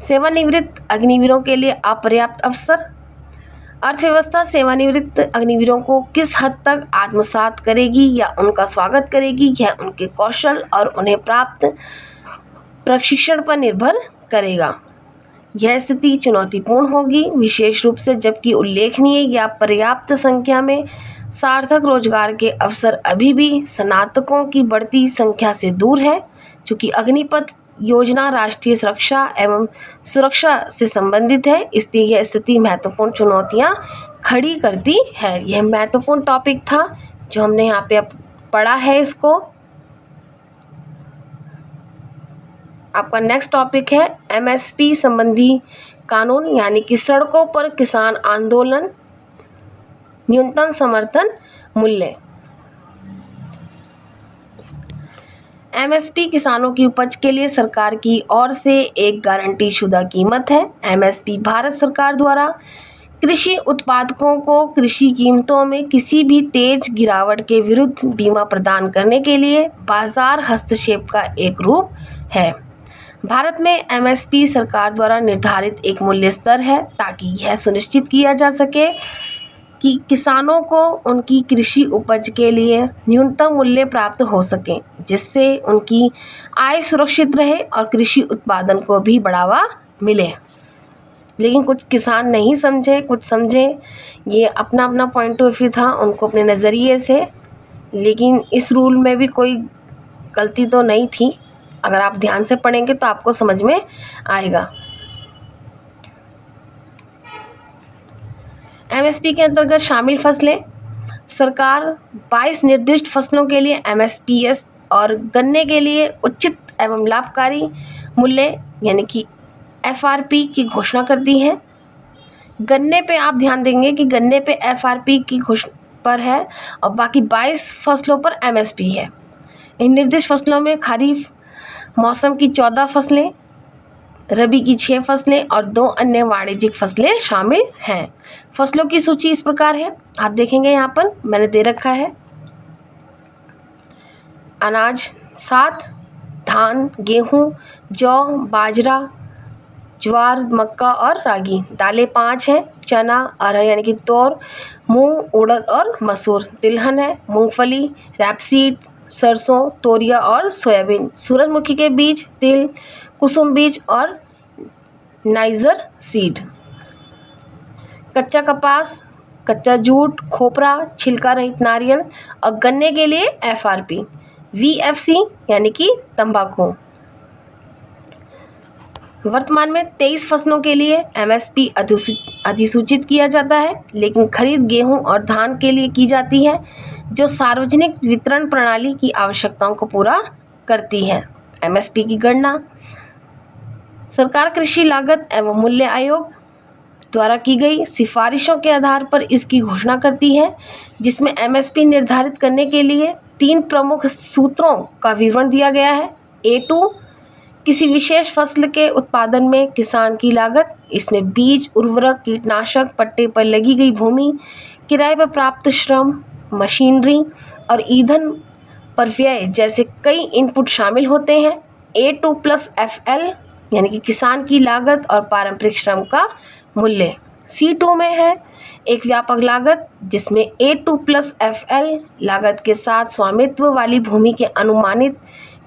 सेवानिवृत्त अग्निवीरों के लिए अपर्याप्त अवसर। अर्थव्यवस्था सेवानिवृत्त अग्निवीरों को किस हद तक आत्मसात करेगी या उनका स्वागत करेगी, यह उनके कौशल और उन्हें प्राप्त प्रशिक्षण पर निर्भर करेगा। यह स्थिति चुनौतीपूर्ण होगी, विशेष रूप से जबकि उल्लेखनीय या पर्याप्त संख्या में सार्थक रोजगार के अवसर अभी भी स्नातकों की बढ़ती संख्या से दूर है। चूँकि अग्निपथ योजना राष्ट्रीय सुरक्षा एवं सुरक्षा से संबंधित है, इसलिए यह स्थिति महत्वपूर्ण चुनौतियां खड़ी करती है। यह महत्वपूर्ण टॉपिक था जो हमने यहाँ पे अब पढ़ा है। इसको आपका नेक्स्ट टॉपिक है MSP संबंधी कानून, यानी कि सड़कों पर किसान आंदोलन, न्यूनतम समर्थन मूल्य। MSP किसानों की उपज के लिए सरकार की ओर से एक गारंटी शुदा कीमत है। MSP भारत सरकार द्वारा कृषि उत्पादकों को कृषि कीमतों में किसी भी तेज गिरावट के विरुद्ध बीमा प्रदान करने के लिए बाजार हस्तक्षेप का एक रूप है। भारत में MSP सरकार द्वारा निर्धारित एक मूल्य स्तर है, ताकि यह सुनिश्चित किया जा सके कि किसानों को उनकी कृषि उपज के लिए न्यूनतम मूल्य प्राप्त हो सके, जिससे उनकी आय सुरक्षित रहे और कृषि उत्पादन को भी बढ़ावा मिले। लेकिन कुछ किसान नहीं समझे, कुछ समझे। ये अपना अपना पॉइंट ऑफ व्यू था, उनको अपने नज़रिए से। लेकिन इस रूल में भी कोई गलती तो नहीं थी। अगर आप ध्यान से पढ़ेंगे तो आपको समझ में आएगा। MSP के अंतर्गत शामिल फसलें। सरकार 22 निर्दिष्ट फसलों के लिए MSPS और गन्ने के लिए उचित एवं लाभकारी मूल्य यानी कि FRP की घोषणा करती है। गन्ने पे आप ध्यान देंगे कि गन्ने पे FRP की पर है और बाकी 22 फसलों पर MSP है। इन निर्दिष्ट फसलों में खरीफ मौसम की 14 फसलें, रबी की 6 फसलें और 2 अन्य वाणिज्यिक फसलें शामिल हैं। फसलों की सूची इस प्रकार है, आप देखेंगे यहाँ पर मैंने दे रखा है। अनाज 7, धान, गेहूँ, जौ, बाजरा, ज्वार, मक्का और रागी। दालें 5 हैं, चना, अरहर यानी कि तौर, मूंग, उड़द और मसूर। तिलहन है, मूंगफली, रैपसीड, सरसों, तोरिया और सोयाबीन। सूरजमुखी के बीज, तिल, कुसुम बीज और नाइजर सीड। कच्चा कपास, कच्चा जूट, खोपरा, छिलका रहित नारियल और गन्ने के लिए FRP। VFC यानी कि तंबाकू। वर्तमान में 23 फसलों के लिए MSP अधिसूचित किया जाता है, लेकिन खरीद गेहूं और धान के लिए की जाती है, जो सार्वजनिक वितरण प्रणाली की आवश्यकताओं को पूरा करती है। MSP की गणना सरकार कृषि लागत एवं मूल्य आयोग द्वारा की गई सिफारिशों के आधार पर इसकी घोषणा करती है, जिसमें MSP निर्धारित करने के लिए 3 प्रमुख सूत्रों का विवरण दिया गया है। A2 किसी विशेष फसल के उत्पादन में किसान की लागत, इसमें बीज, उर्वरक, कीटनाशक, पट्टे पर लगी गई भूमि, किराए पर प्राप्त श्रम, मशीनरी और ईंधन पर व्यय जैसे कई इनपुट शामिल होते हैं। A2+FL यानी कि किसान की लागत और पारंपरिक श्रम का मूल्य। C2 में है एक व्यापक लागत, जिसमें A2+FL लागत के साथ स्वामित्व वाली भूमि के अनुमानित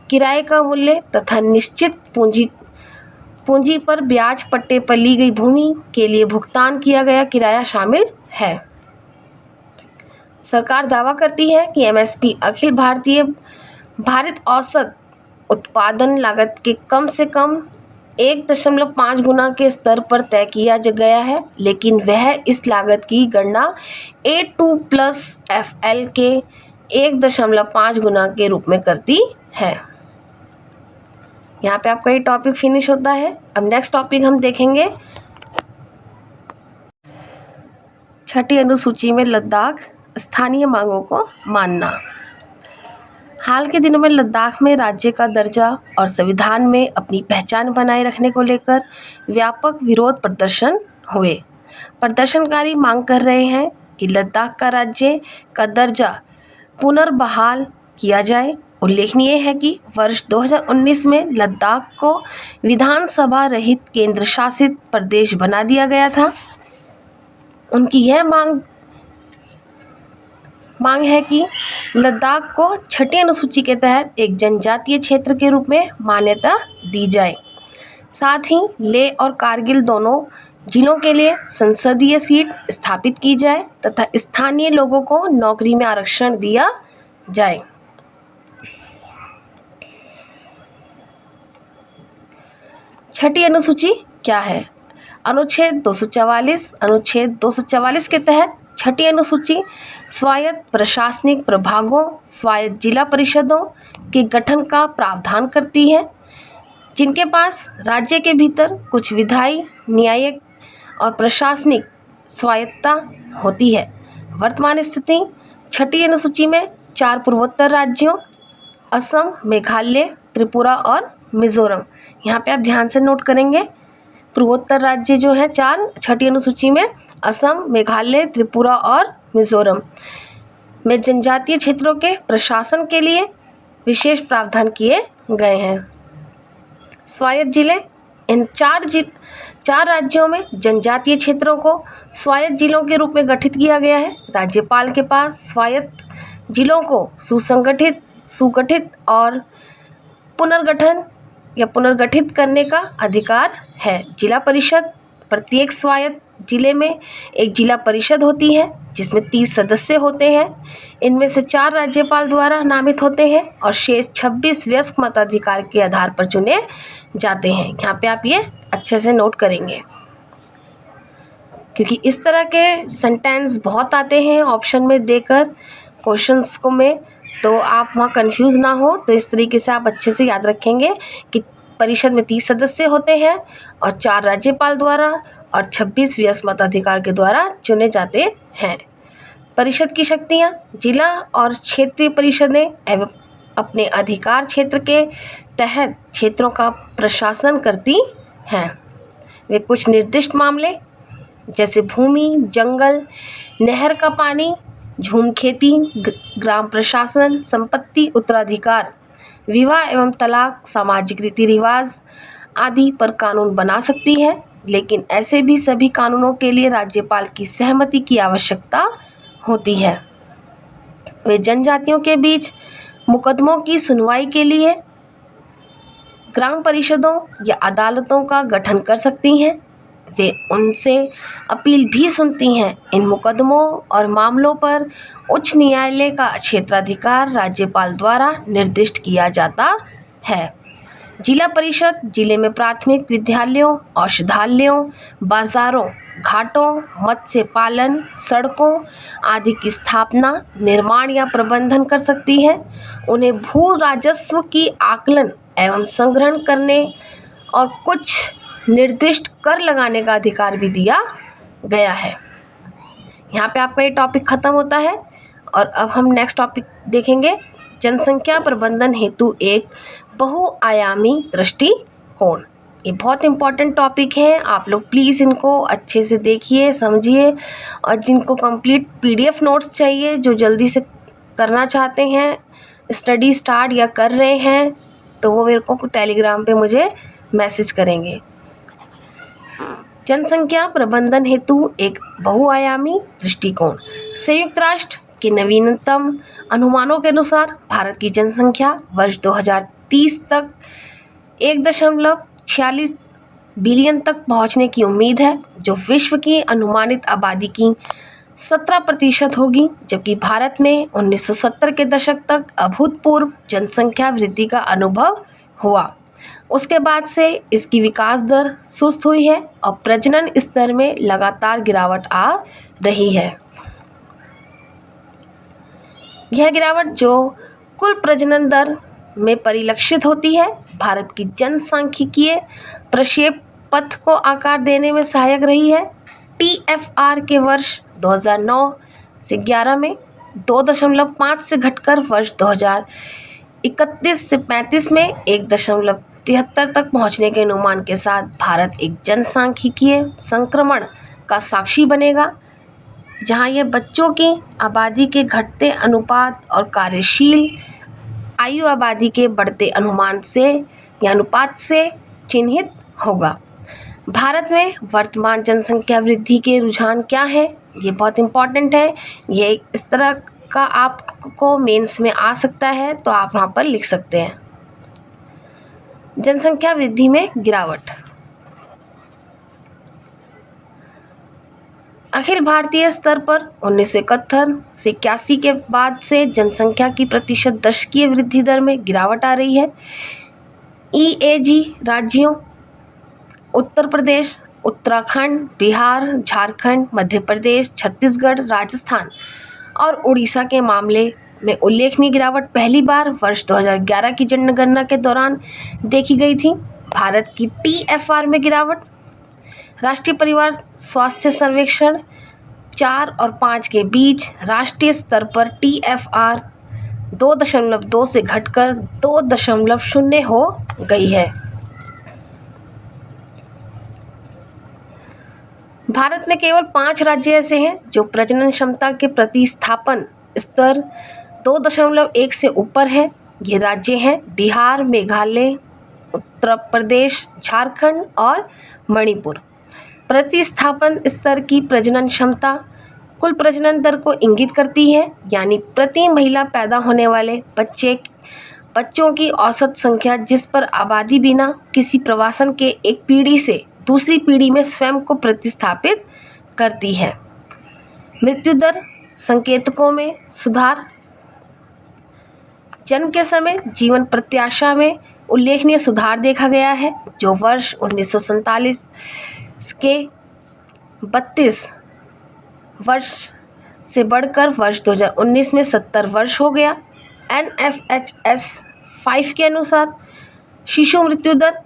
किराए का मूल्य तथा निश्चित पूंजी पर ब्याज पट्टे पर ली गई भूमि के लिए भुगतान किया गया किराया शामिल है। सरकार दावा करती है कि MSP अखिल भारतीय भारित औसत उत्पादन लागत के कम से कम 1.5 गुना के स्तर पर तय किया गया है, लेकिन वह इस लागत की गणना A2+FL के 1.5 गुना के रूप में करती है। यहाँ पे आपका ये टॉपिक फिनिश होता है। अब नेक्स्ट टॉपिक हम देखेंगे, छठी अनुसूची में लद्दाख स्थानीय मांगों को मानना। हाल के दिनों में लद्दाख में राज्य का दर्जा और संविधान में अपनी पहचान बनाए रखने को लेकर व्यापक विरोध प्रदर्शन हुए। प्रदर्शनकारी मांग कर रहे हैं कि लद्दाख का राज्य का दर्जा पुनर्बहाल किया जाए। उल्लेखनीय है कि वर्ष 2019 में लद्दाख को विधानसभा रहित केंद्र शासित प्रदेश बना दिया गया था। उनकी यह मांग है कि लद्दाख को छठी अनुसूची के तहत एक जनजातीय क्षेत्र के रूप में मान्यता दी जाए। साथ ही लेह और कारगिल दोनों जिलों के लिए संसदीय सीट स्थापित की जाए तथा स्थानीय लोगों को नौकरी में आरक्षण दिया जाए। छठी अनुसूची क्या है? अनुच्छेद 244 के तहत छठी अनुसूची स्वायत्त प्रशासनिक प्रभागों, स्वायत्त जिला परिषदों के गठन का प्रावधान करती है, जिनके पास राज्य के भीतर कुछ विधायी, न्यायिक और प्रशासनिक स्वायत्तता होती है। वर्तमान स्थिति छठी अनुसूची में 4 पूर्वोत्तर राज्यों असम, मेघालय, त्रिपुरा और मिजोरम। यहाँ पे आप ध्यान से नोट करेंगे, पूर्वोत्तर राज्य जो है 4 छठी अनुसूची में असम, मेघालय, त्रिपुरा और मिजोरम में जनजातीय क्षेत्रों के प्रशासन के लिए विशेष प्रावधान किए गए हैं। स्वायत्त जिले, इन 4 राज्यों में जनजातीय क्षेत्रों को स्वायत्त जिलों के रूप में गठित किया गया है। राज्यपाल के पास स्वायत्त जिलों को सुगठित और पुनर्गठित करने का अधिकार है। जिला परिषद, प्रत्येक स्वायत्त जिले में एक जिला परिषद होती है, जिसमें 30 सदस्य होते हैं। इनमें से 4 राज्यपाल द्वारा नामित होते हैं और शेष 26 वयस्क मताधिकार के आधार पर चुने जाते हैं। यहाँ पे आप ये अच्छे से नोट करेंगे, क्योंकि इस तरह के सेंटेंस बहुत आते हैं ऑप्शन में देकर क्वेश्चंस को में, तो आप वहाँ कंफ्यूज ना हो। तो इस तरीके से आप अच्छे से याद रखेंगे कि परिषद में 30 सदस्य होते हैं और 4 राज्यपाल द्वारा और 26 वयस्क मताधिकार के द्वारा चुने जाते हैं। परिषद की शक्तियाँ। जिला और क्षेत्रीय परिषदें एवं अपने अधिकार क्षेत्र के तहत क्षेत्रों का प्रशासन करती हैं। वे कुछ निर्दिष्ट मामले जैसे भूमि, जंगल, नहर का पानी, झूम खेती, ग्राम प्रशासन, संपत्ति उत्तराधिकार, विवाह एवं तलाक, सामाजिक रीति रिवाज आदि पर कानून बना सकती है। लेकिन ऐसे भी सभी कानूनों के लिए राज्यपाल की सहमति की आवश्यकता होती है। वे जनजातियों के बीच मुकदमों की सुनवाई के लिए ग्राम परिषदों या अदालतों का गठन कर सकती हैं। वे उनसे अपील भी सुनती हैं। इन मुकदमों और मामलों पर उच्च न्यायालय का क्षेत्राधिकार राज्यपाल द्वारा निर्दिष्ट किया जाता है। जिला परिषद जिले में प्राथमिक विद्यालयों, औषधालयों, बाजारों, घाटों, मत्स्य पालन, सड़कों आदि की स्थापना, निर्माण या प्रबंधन कर सकती है। उन्हें भू राजस्व की आकलन एवं संग्रहण करने और कुछ निर्दिष्ट कर लगाने का अधिकार भी दिया गया है। यहाँ पे आपका ये टॉपिक खत्म होता है और अब हम नेक्स्ट टॉपिक देखेंगे, जनसंख्या प्रबंधन हेतु एक बहुआयामी दृष्टिकोण। ये बहुत इम्पॉर्टेंट टॉपिक है। आप लोग प्लीज़ इनको अच्छे से देखिए, समझिए, और जिनको कंप्लीट PDF नोट्स चाहिए, जो जल्दी से करना चाहते हैं, स्टडी स्टार्ट या कर रहे हैं, तो वो मेरे को टेलीग्राम पे मुझे मैसेज करेंगे। जनसंख्या प्रबंधन हेतु एक बहुआयामी दृष्टिकोण। संयुक्त राष्ट्र के नवीनतम अनुमानों के अनुसार भारत की जनसंख्या वर्ष 2030 तक 1.46 बिलियन तक पहुंचने की उम्मीद है, जो विश्व की अनुमानित आबादी की 17% होगी। जबकि भारत में 1970 के दशक तक अभूतपूर्व जनसंख्या वृद्धि का अनुभव हुआ। उसके बाद से इसकी विकास दर सुस्त हुई है और प्रजनन स्तर में लगातार गिरावट आ रही है। यह गिरावट जो कुल प्रजनन दर में परिलक्षित होती है, भारत की जनसांख्यिकीय प्रक्षेप पथ को आकार देने में सहायक रही है। TFR के वर्ष 2009 से 11 में 2.5 से घटकर वर्ष 2031 से 35 में 1.73 तक पहुंचने के अनुमान के साथ भारत एक जनसांख्यिकीय संक्रमण का साक्षी बनेगा, जहां यह बच्चों की आबादी के घटते अनुपात और कार्यशील आयु आबादी के बढ़ते अनुपात से चिन्हित होगा। भारत में वर्तमान जनसंख्या वृद्धि के रुझान क्या है, ये बहुत इम्पॉर्टेंट है। ये इस तरह का आपको मेंस में आ सकता है, तो आप वहाँ पर लिख सकते हैं। जनसंख्या वृद्धि में गिरावट। अखिल भारतीय स्तर पर 1971 से 81 के बाद से जनसंख्या की प्रतिशत दशकीय वृद्धि दर में गिरावट आ रही है। EAG राज्यों उत्तर प्रदेश, उत्तराखंड, बिहार, झारखंड, मध्य प्रदेश, छत्तीसगढ़, राजस्थान और उड़ीसा के मामले में उल्लेखनीय गिरावट पहली बार वर्ष 2011 की जनगणना के दौरान देखी गई थी। भारत की TFR में गिरावट। राष्ट्रीय परिवार स्वास्थ्य सर्वेक्षण 4 और 5 के बीच राष्ट्रीय स्तर पर TFR 2.2 से घटकर 2.0 हो गई है। भारत में केवल 5 राज्य ऐसे हैं जो प्रजनन क्षमता के प्रतिस्थापन स्तर 2.1 से ऊपर है। ये राज्य हैं बिहार, मेघालय, उत्तर प्रदेश, झारखंड और मणिपुर। प्रतिस्थापन स्तर की प्रजनन क्षमता कुल प्रजनन दर को इंगित करती है, यानी प्रति महिला पैदा होने वाले बच्चों की औसत संख्या, जिस पर आबादी बिना किसी प्रवासन के एक पीढ़ी से दूसरी पीढ़ी में स्वयं को प्रतिस्थापित करती है। मृत्यु दर संकेतकों में सुधार। जन्म के समय जीवन प्रत्याशा में उल्लेखनीय सुधार देखा गया है, जो वर्ष 1947 के 32 वर्ष से बढ़कर वर्ष 2019 में 70 वर्ष हो गया। NFHS 5 के अनुसार शिशु मृत्यु दर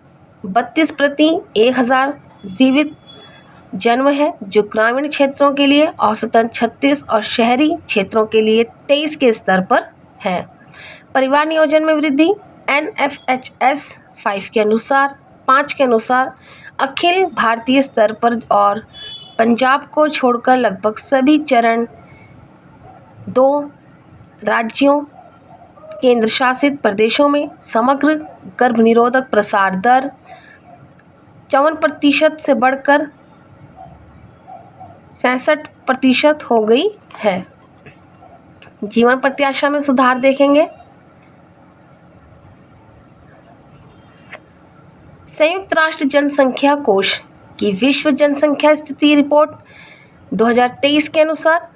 32 प्रति 1000 जीवित जन्म है जो ग्रामीण क्षेत्रों के लिए औसतन 36 और शहरी क्षेत्रों के लिए 23 के स्तर पर है। परिवार नियोजन में वृद्धि NFHS 5 के अनुसार अखिल भारतीय स्तर पर और पंजाब को छोड़कर लगभग सभी चरण 2 राज्यों केंद्र शासित प्रदेशों में समग्र गर्भनिरोधक प्रसार दर 54% से बढ़कर 66% हो गई है। जीवन प्रत्याशा में सुधार देखेंगे। संयुक्त राष्ट्र जनसंख्या कोष की विश्व जनसंख्या स्थिति रिपोर्ट 2023 के अनुसार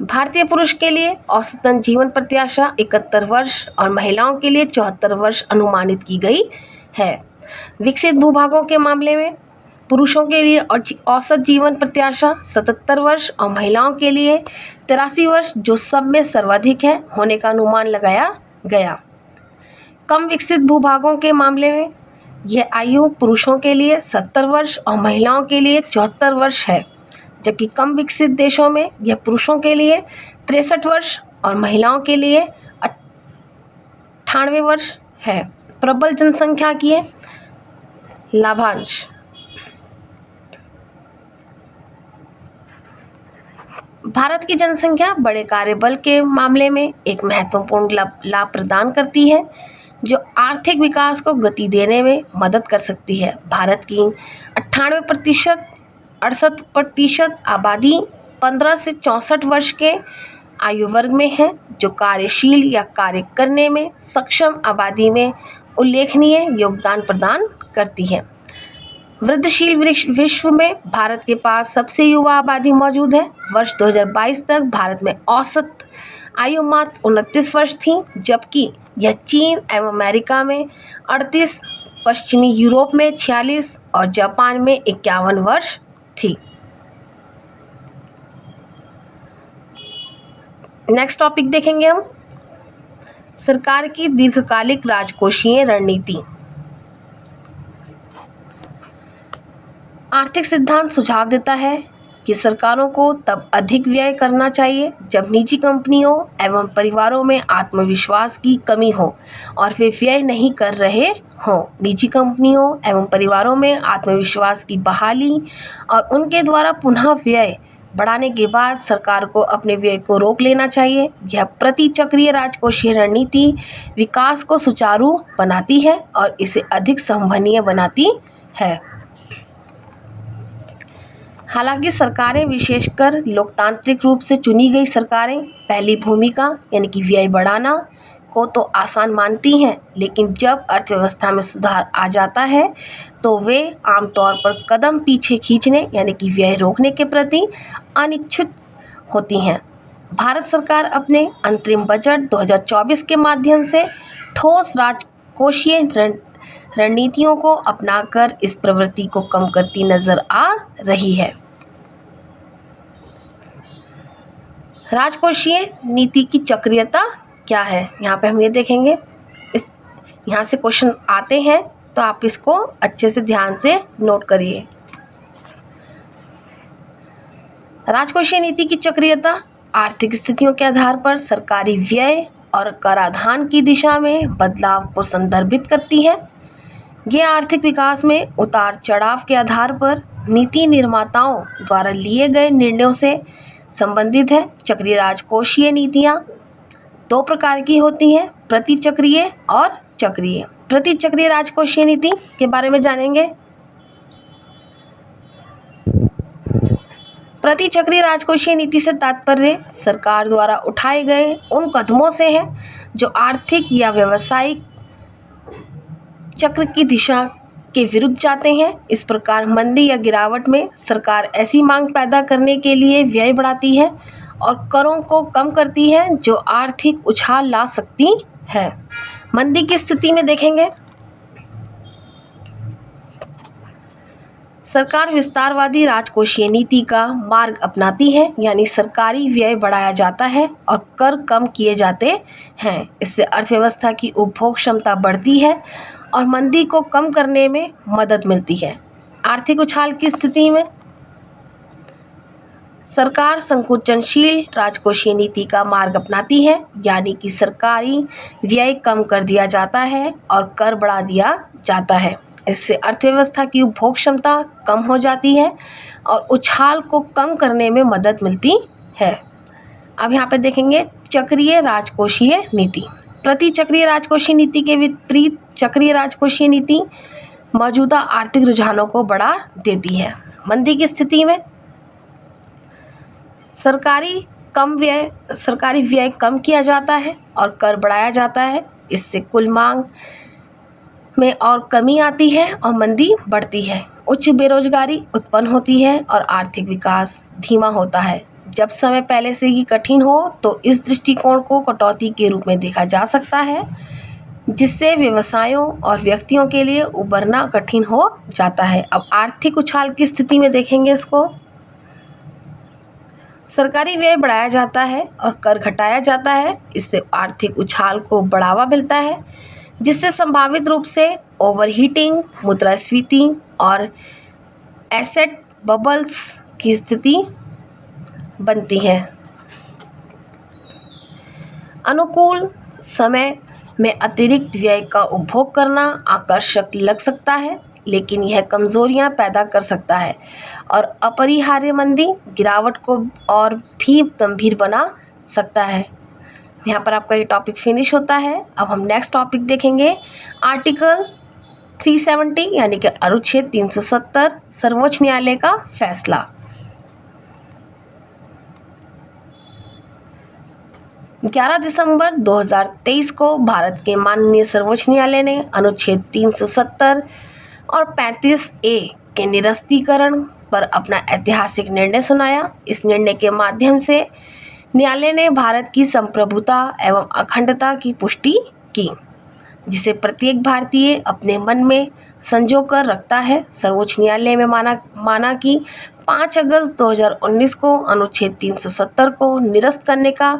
भारतीय पुरुष के लिए औसतन जीवन प्रत्याशा 71 वर्ष और महिलाओं के लिए 74 वर्ष अनुमानित की गई है। विकसित भूभागों के मामले में पुरुषों के लिए औसत जीवन प्रत्याशा 77 वर्ष और महिलाओं के लिए 83 वर्ष, जो सब में सर्वाधिक है, होने का अनुमान लगाया गया। कम विकसित भूभागों के मामले में यह आयु पुरुषों के लिए 70 वर्ष और महिलाओं के लिए 74 वर्ष है, जबकि कम विकसित देशों में यह पुरुषों के लिए 63 वर्ष और महिलाओं के लिए 98 वर्ष है। प्रबल जनसंख्या के लाभांश। भारत की जनसंख्या बड़े कार्यबल के मामले में एक महत्वपूर्ण लाभ प्रदान करती है, जो आर्थिक विकास को गति देने में मदद कर सकती है। भारत की 68% आबादी 15 से 64 वर्ष के आयु वर्ग में है, जो कार्यशील या कार्य करने में सक्षम आबादी में उल्लेखनीय योगदान प्रदान करती है। वृद्धिशील विश्व में भारत के पास सबसे युवा आबादी मौजूद है। वर्ष 2022 तक भारत में औसत आयु मात्र 29 वर्ष थी, जबकि यह चीन एवं अमेरिका में 38, पश्चिमी यूरोप में 46 और जापान में 51 वर्ष थी। नेक्स्ट टॉपिक देखेंगे हम, सरकार की दीर्घकालिक राजकोषीय रणनीति। आर्थिक सिद्धांत सुझाव देता है कि सरकारों को तब अधिक व्यय करना चाहिए जब निजी कंपनियों एवं परिवारों में आत्मविश्वास की कमी हो और वे व्यय नहीं कर रहे हों। निजी कंपनियों एवं परिवारों में आत्मविश्वास की बहाली और उनके द्वारा पुनः व्यय बढ़ाने के बाद सरकार को अपने व्यय को रोक लेना चाहिए। यह प्रतिचक्रीय राजकोषीय रणनीति विकास को सुचारू बनाती है और इसे अधिक संवहनीय बनाती है। हालांकि सरकारें, विशेषकर लोकतांत्रिक रूप से चुनी गई सरकारें, पहली भूमिका यानी कि व्यय बढ़ाना को तो आसान मानती हैं, लेकिन जब अर्थव्यवस्था में सुधार आ जाता है तो वे आमतौर पर कदम पीछे खींचने यानी कि व्यय रोकने के प्रति अनिच्छुक होती हैं। भारत सरकार अपने अंतरिम बजट 2024 के माध्यम से ठोस राजकोषीय रणनीतियों को अपनाकर इस प्रवृत्ति को कम करती नजर आ रही है। राजकोषीय नीति की चक्रीयता क्या है, यहाँ पे हम ये देखेंगे। यहाँ से क्वेश्चन आते हैं तो आप इसको अच्छे से ध्यान से नोट करिए। राजकोषीय नीति की चक्रीयता आर्थिक स्थितियों के आधार पर सरकारी व्यय और कराधान की दिशा में बदलाव को संदर्भित करती है। यह आर्थिक विकास में उतार चढ़ाव के आधार पर नीति निर्माताओं द्वारा लिए गए निर्णयों से संबंधित है। चक्रीय राजकोषीय नीतियाँ 2 प्रकार की होती हैं, प्रतिचक्रीय और चक्रीय। प्रतिचक्रीय राजकोषीय नीति के बारे में जानेंगे। प्रतिचक्रीय राजकोषीय नीति से तात्पर्य सरकार द्वारा उठाए गए उन कदमों से है जो आर्थिक या व्यावसायिक चक्र की दिशा के विरुद्ध जाते हैं। इस प्रकार मंदी या गिरावट में सरकार ऐसी मांग पैदा करने के लिए व्यय बढ़ाती है और करों को कम करती है जो आर्थिक उछाल ला सकती है। मंदी की स्थिति में देखेंगे, सरकार विस्तारवादी राजकोषीय नीति का मार्ग अपनाती है, यानी सरकारी व्यय बढ़ाया जाता है और कर कम किए जाते हैं। इससे अर्थव्यवस्था की उपभोग क्षमता बढ़ती है और मंदी को कम करने में मदद मिलती है। आर्थिक उछाल की स्थिति में सरकार संकुचनशील राजकोषीय नीति का मार्ग अपनाती है, यानी कि सरकारी व्यय कम कर दिया जाता है और कर बढ़ा दिया जाता है। इससे अर्थव्यवस्था की उपभोग क्षमता कम हो जाती है और उछाल को कम करने में मदद मिलती है। अब यहाँ पे देखेंगे चक्रीय राजकोषीय नीति। प्रति चक्रीय राजकोषीय नीति के विपरीत चक्रीय राजकोषीय नीति मौजूदा आर्थिक रुझानों को बढ़ा देती है। मंदी की स्थिति में सरकारी व्यय कम किया जाता है और कर बढ़ाया जाता है। इससे कुल मांग में और कमी आती है और मंदी बढ़ती है। उच्च बेरोजगारी उत्पन्न होती है और आर्थिक विकास धीमा होता है। जब समय पहले से ही कठिन हो तो इस दृष्टिकोण को कटौती के रूप में देखा जा सकता है, जिससे व्यवसायों और व्यक्तियों के लिए उबरना कठिन हो जाता है। अब आर्थिक उछाल की स्थिति में देखेंगे इसको। सरकारी व्यय बढ़ाया जाता है और कर घटाया जाता है। इससे आर्थिक उछाल को बढ़ावा मिलता है, जिससे संभावित रूप से ओवरहीटिंग, मुद्रास्फीति और एसेट बबल्स की स्थिति बनती है। अनुकूल समय में अतिरिक्त व्यय का उपभोग करना आकर्षक लग सकता है, लेकिन यह कमजोरियां पैदा कर सकता है और अपरिहार्य मंदी गिरावट को और भी गंभीर बना सकता है। यहाँ पर आपका ये टॉपिक फिनिश होता है। अब हम नेक्स्ट टॉपिक देखेंगे आर्टिकल 370 यानी कि अनुच्छेद 370 सर्वोच्च न्यायालय का फैसला। 11 दिसंबर 2023 को भारत के माननीय सर्वोच्च न्यायालय ने अनुच्छेद 370 और 35A के निरस्तीकरण पर अपना ऐतिहासिक निर्णय सुनाया। इस निर्णय के माध्यम से न्यायालय ने भारत की संप्रभुता एवं अखंडता की पुष्टि की, जिसे प्रत्येक भारतीय अपने मन में संजो कर रखता है। सर्वोच्च न्यायालय में माना कि 5 अगस्त 2019 को अनुच्छेद 370 को निरस्त करने का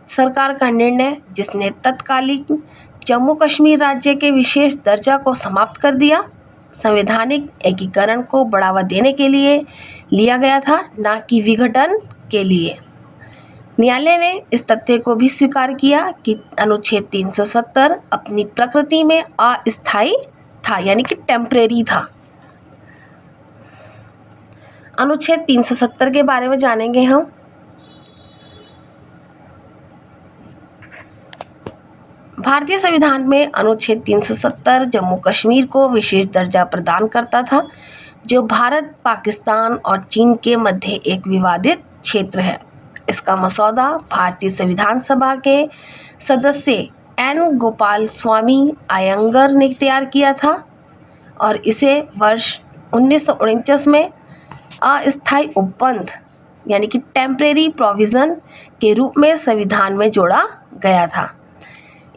सरकार का निर्णय, जिसने तत्कालीन जम्मू कश्मीर राज्य के विशेष दर्जा को समाप्त कर दिया, संवैधानिक एकीकरण को बढ़ावा देने के लिए लिया गया था, न कि विघटन के लिए। न्यायालय ने इस तथ्य को भी स्वीकार किया कि अनुच्छेद 370 अपनी प्रकृति में अस्थायी था, यानी कि टेम्परेरी था। अनुच्छेद 370 के बारे में जानेंगे हम। भारतीय संविधान में अनुच्छेद 370 जम्मू कश्मीर को विशेष दर्जा प्रदान करता था, जो भारत, पाकिस्तान और चीन के मध्य एक विवादित क्षेत्र है। इसका मसौदा भारतीय संविधान सभा के सदस्य एन गोपाल स्वामी अयंगर ने तैयार किया था और इसे वर्ष 1949 में अस्थायी उपबंध यानी कि टेम्परेरी प्रोविजन के रूप में संविधान में जोड़ा गया था।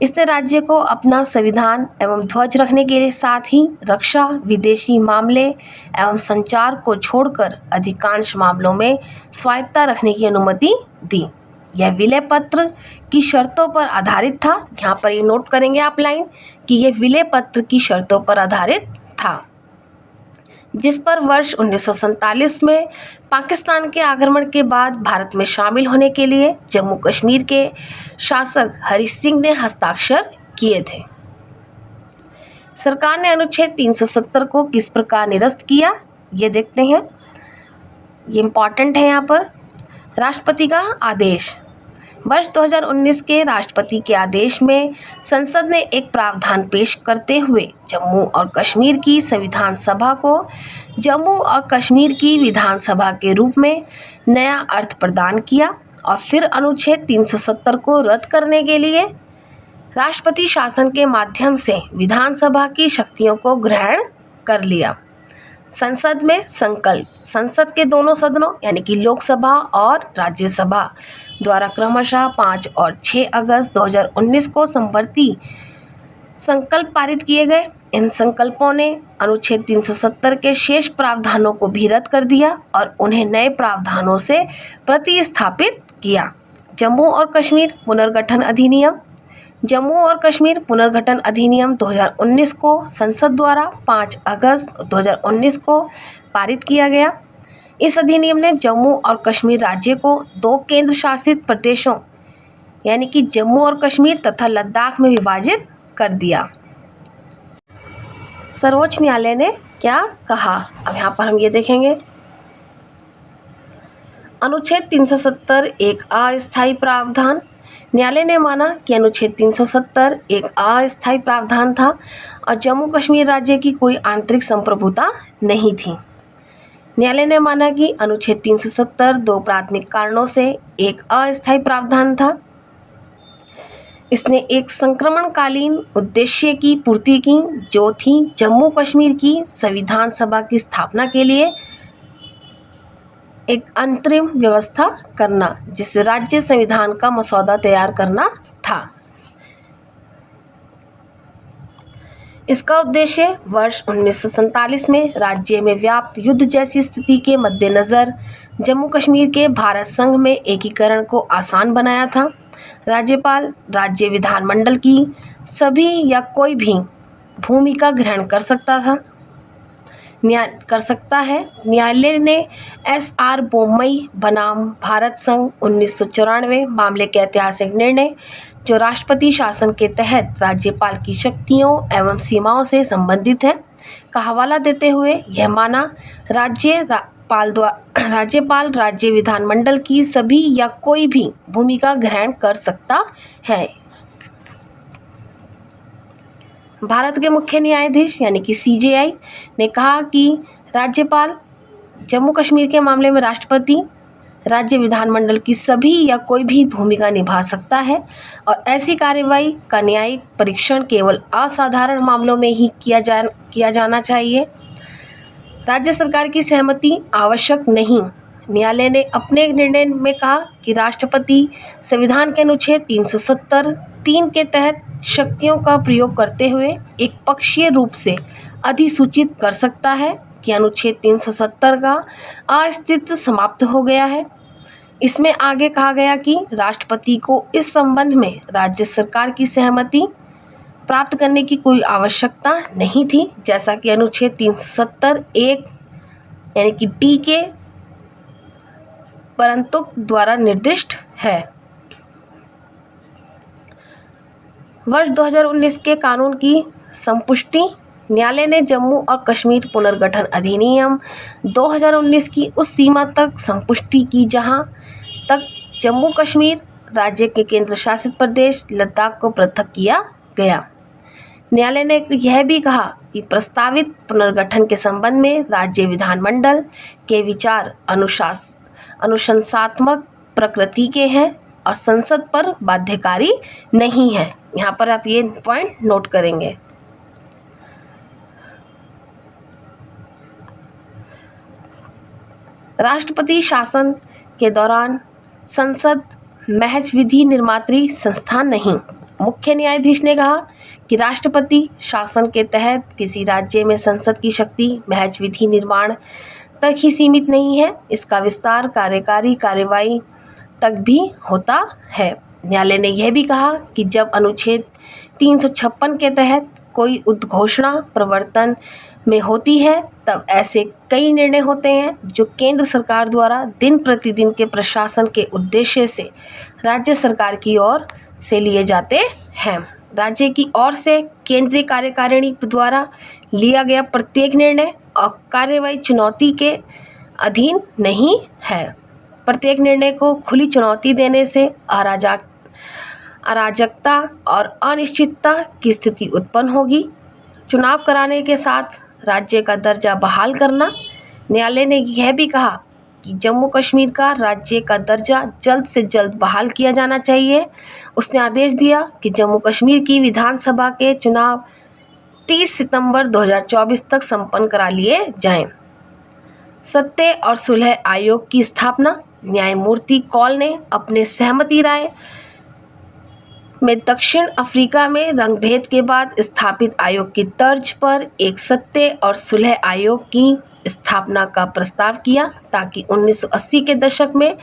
इसने राज्य को अपना संविधान एवं ध्वज रखने के साथ ही रक्षा, विदेशी मामले एवं संचार को छोड़कर अधिकांश मामलों में स्वायत्तता रखने की अनुमति दी। यह विलय पत्र की शर्तों पर आधारित था। यहाँ पर ये नोट करेंगे आप लाइन कि यह विलय पत्र की शर्तों पर आधारित था, जिस पर वर्ष 1947 में पाकिस्तान के आक्रमण के बाद भारत में शामिल होने के लिए जम्मू कश्मीर के शासक हरि सिंह ने हस्ताक्षर किए थे। सरकार ने अनुच्छेद 370 को किस प्रकार निरस्त किया, ये देखते हैं। ये इम्पॉर्टेंट है। यहाँ पर राष्ट्रपति का आदेश। वर्ष 2019 के राष्ट्रपति के आदेश में संसद ने एक प्रावधान पेश करते हुए जम्मू और कश्मीर की संविधान सभा को जम्मू और कश्मीर की विधानसभा के रूप में नया अर्थ प्रदान किया और फिर अनुच्छेद 370 को रद्द करने के लिए राष्ट्रपति शासन के माध्यम से विधानसभा की शक्तियों को ग्रहण कर लिया। संसद में संकल्प। संसद के दोनों सदनों यानी कि लोकसभा और राज्यसभा द्वारा क्रमशः 5 और 6 अगस्त 2019 को संवर्ती संकल्प पारित किए गए। इन संकल्पों ने अनुच्छेद 370 के शेष प्रावधानों को भी रद्द कर दिया और उन्हें नए प्रावधानों से प्रतिस्थापित किया। जम्मू और कश्मीर पुनर्गठन अधिनियम। जम्मू और कश्मीर पुनर्गठन अधिनियम 2019 को संसद द्वारा 5 अगस्त 2019 को पारित किया गया। इस अधिनियम ने जम्मू और कश्मीर राज्य को 2 केंद्र शासित प्रदेशों यानी कि जम्मू और कश्मीर तथा लद्दाख में विभाजित कर दिया। सर्वोच्च न्यायालय ने क्या कहा, अब यहाँ पर हम ये देखेंगे। अनुच्छेद 370 एक अस्थायी प्रावधान। न्यायालय ने माना कि अनुच्छेद 370 एक अस्थायी प्रावधान था और जम्मू कश्मीर राज्य की कोई आंतरिक संप्रभुता नहीं थी। न्यायालय ने माना कि अनुच्छेद 370 2 प्राथमिक कारणों से एक अस्थायी प्रावधान था। इसने एक संक्रमणकालीन उद्देश्य की पूर्ति की, जो थी जम्मू कश्मीर की संविधान सभा की स्थापना के लिए एक अंतरिम व्यवस्था करना, जिससे राज्य संविधान का मसौदा तैयार करना था। इसका उद्देश्य वर्ष 1947 में राज्य में व्याप्त युद्ध जैसी स्थिति के मद्देनजर जम्मू कश्मीर के भारत संघ में एकीकरण को आसान बनाया था। राज्यपाल राज्य विधानमंडल की सभी या कोई भी भूमिका ग्रहण कर सकता है। न्यायालय ने एस.आर. बोम्मई बनाम भारत संघ 1994 मामले के ऐतिहासिक निर्णय, जो राष्ट्रपति शासन के तहत राज्यपाल की शक्तियों एवं सीमाओं से संबंधित है, का हवाला देते हुए यह माना, राज्यपाल राज्य विधानमंडल की सभी या कोई भी भूमिका ग्रहण कर सकता है। भारत के मुख्य न्यायाधीश यानी कि CJI ने कहा कि राज्यपाल जम्मू कश्मीर के मामले में राष्ट्रपति राज्य विधानमंडल की सभी या कोई भी भूमिका निभा सकता है और ऐसी कार्यवाही का न्यायिक परीक्षण केवल असाधारण मामलों में ही किया जाना चाहिए। राज्य सरकार की सहमति आवश्यक नहीं। न्यायालय ने अपने निर्णय में कहा कि राष्ट्रपति संविधान के अनुच्छेद 370 3 के तहत शक्तियों का प्रयोग करते हुए एक पक्षीय रूप से अधिसूचित कर सकता है कि अनुच्छेद 370 का अस्तित्व समाप्त हो गया है। इसमें आगे कहा गया कि राष्ट्रपति को इस संबंध में राज्य सरकार की सहमति प्राप्त करने की कोई आवश्यकता नहीं थी, जैसा कि अनुच्छेद 370 1 यानी कि टी के परंतु द्वारा निर्दिष्ट है। वर्ष 2019 के कानून की संपुष्टि। न्यायालय ने जम्मू और कश्मीर पुनर्गठन अधिनियम 2019 की उस सीमा तक संपुष्टि की जहां तक जम्मू कश्मीर राज्य के केंद्र शासित प्रदेश लद्दाख को पृथक किया गया। न्यायालय ने यह भी कहा कि प्रस्तावित पुनर्गठन के संबंध में राज्य विधानमंडल के विचार अनुशंसात्मक प्रकृति के हैं और संसद पर बाध्यकारी नहीं है। यहाँ पर आप ये पॉइंट नोट करेंगे। राष्ट्रपति शासन के दौरान संसद महज विधि निर्मात्री संस्था नहीं। मुख्य न्यायाधीश ने कहा कि राष्ट्रपति शासन के तहत किसी राज्य में संसद की शक्ति महज विधि निर्माण तक ही सीमित नहीं है, इसका विस्तार कार्यकारी कार्यवाही तक भी होता है। न्यायालय ने यह भी कहा कि जब अनुच्छेद 356 के तहत कोई उद्घोषणा प्रवर्तन में होती है, तब ऐसे कई निर्णय होते हैं जो केंद्र सरकार द्वारा दिन प्रतिदिन के प्रशासन के उद्देश्य से राज्य सरकार की ओर से लिए जाते हैं। राज्य की ओर से केंद्रीय कार्यकारिणी द्वारा लिया गया प्रत्येक निर्णय और कार्यवाही चुनौती के अधीन नहीं है। प्रत्येक निर्णय को खुली चुनौती देने से अराजकता और अनिश्चितता की स्थिति उत्पन्न होगी। चुनाव कराने के साथ राज्य का दर्जा बहाल करना। न्यायालय ने यह भी कहा कि जम्मू कश्मीर का राज्य का दर्जा जल्द से जल्द बहाल किया जाना चाहिए। उसने आदेश दिया कि जम्मू कश्मीर की विधानसभा के चुनाव 30 सितंबर 2024 तक संपन्न करा लिए जाएं। सत्य और सुलह आयोग की स्थापना। न्यायमूर्ति कौल ने अपने सहमति राय में दक्षिण अफ्रीका में रंगभेद के बाद स्थापित आयोग की तर्ज पर एक सत्य और सुलह आयोग की स्थापना का प्रस्ताव किया, ताकि 1980 के दशक में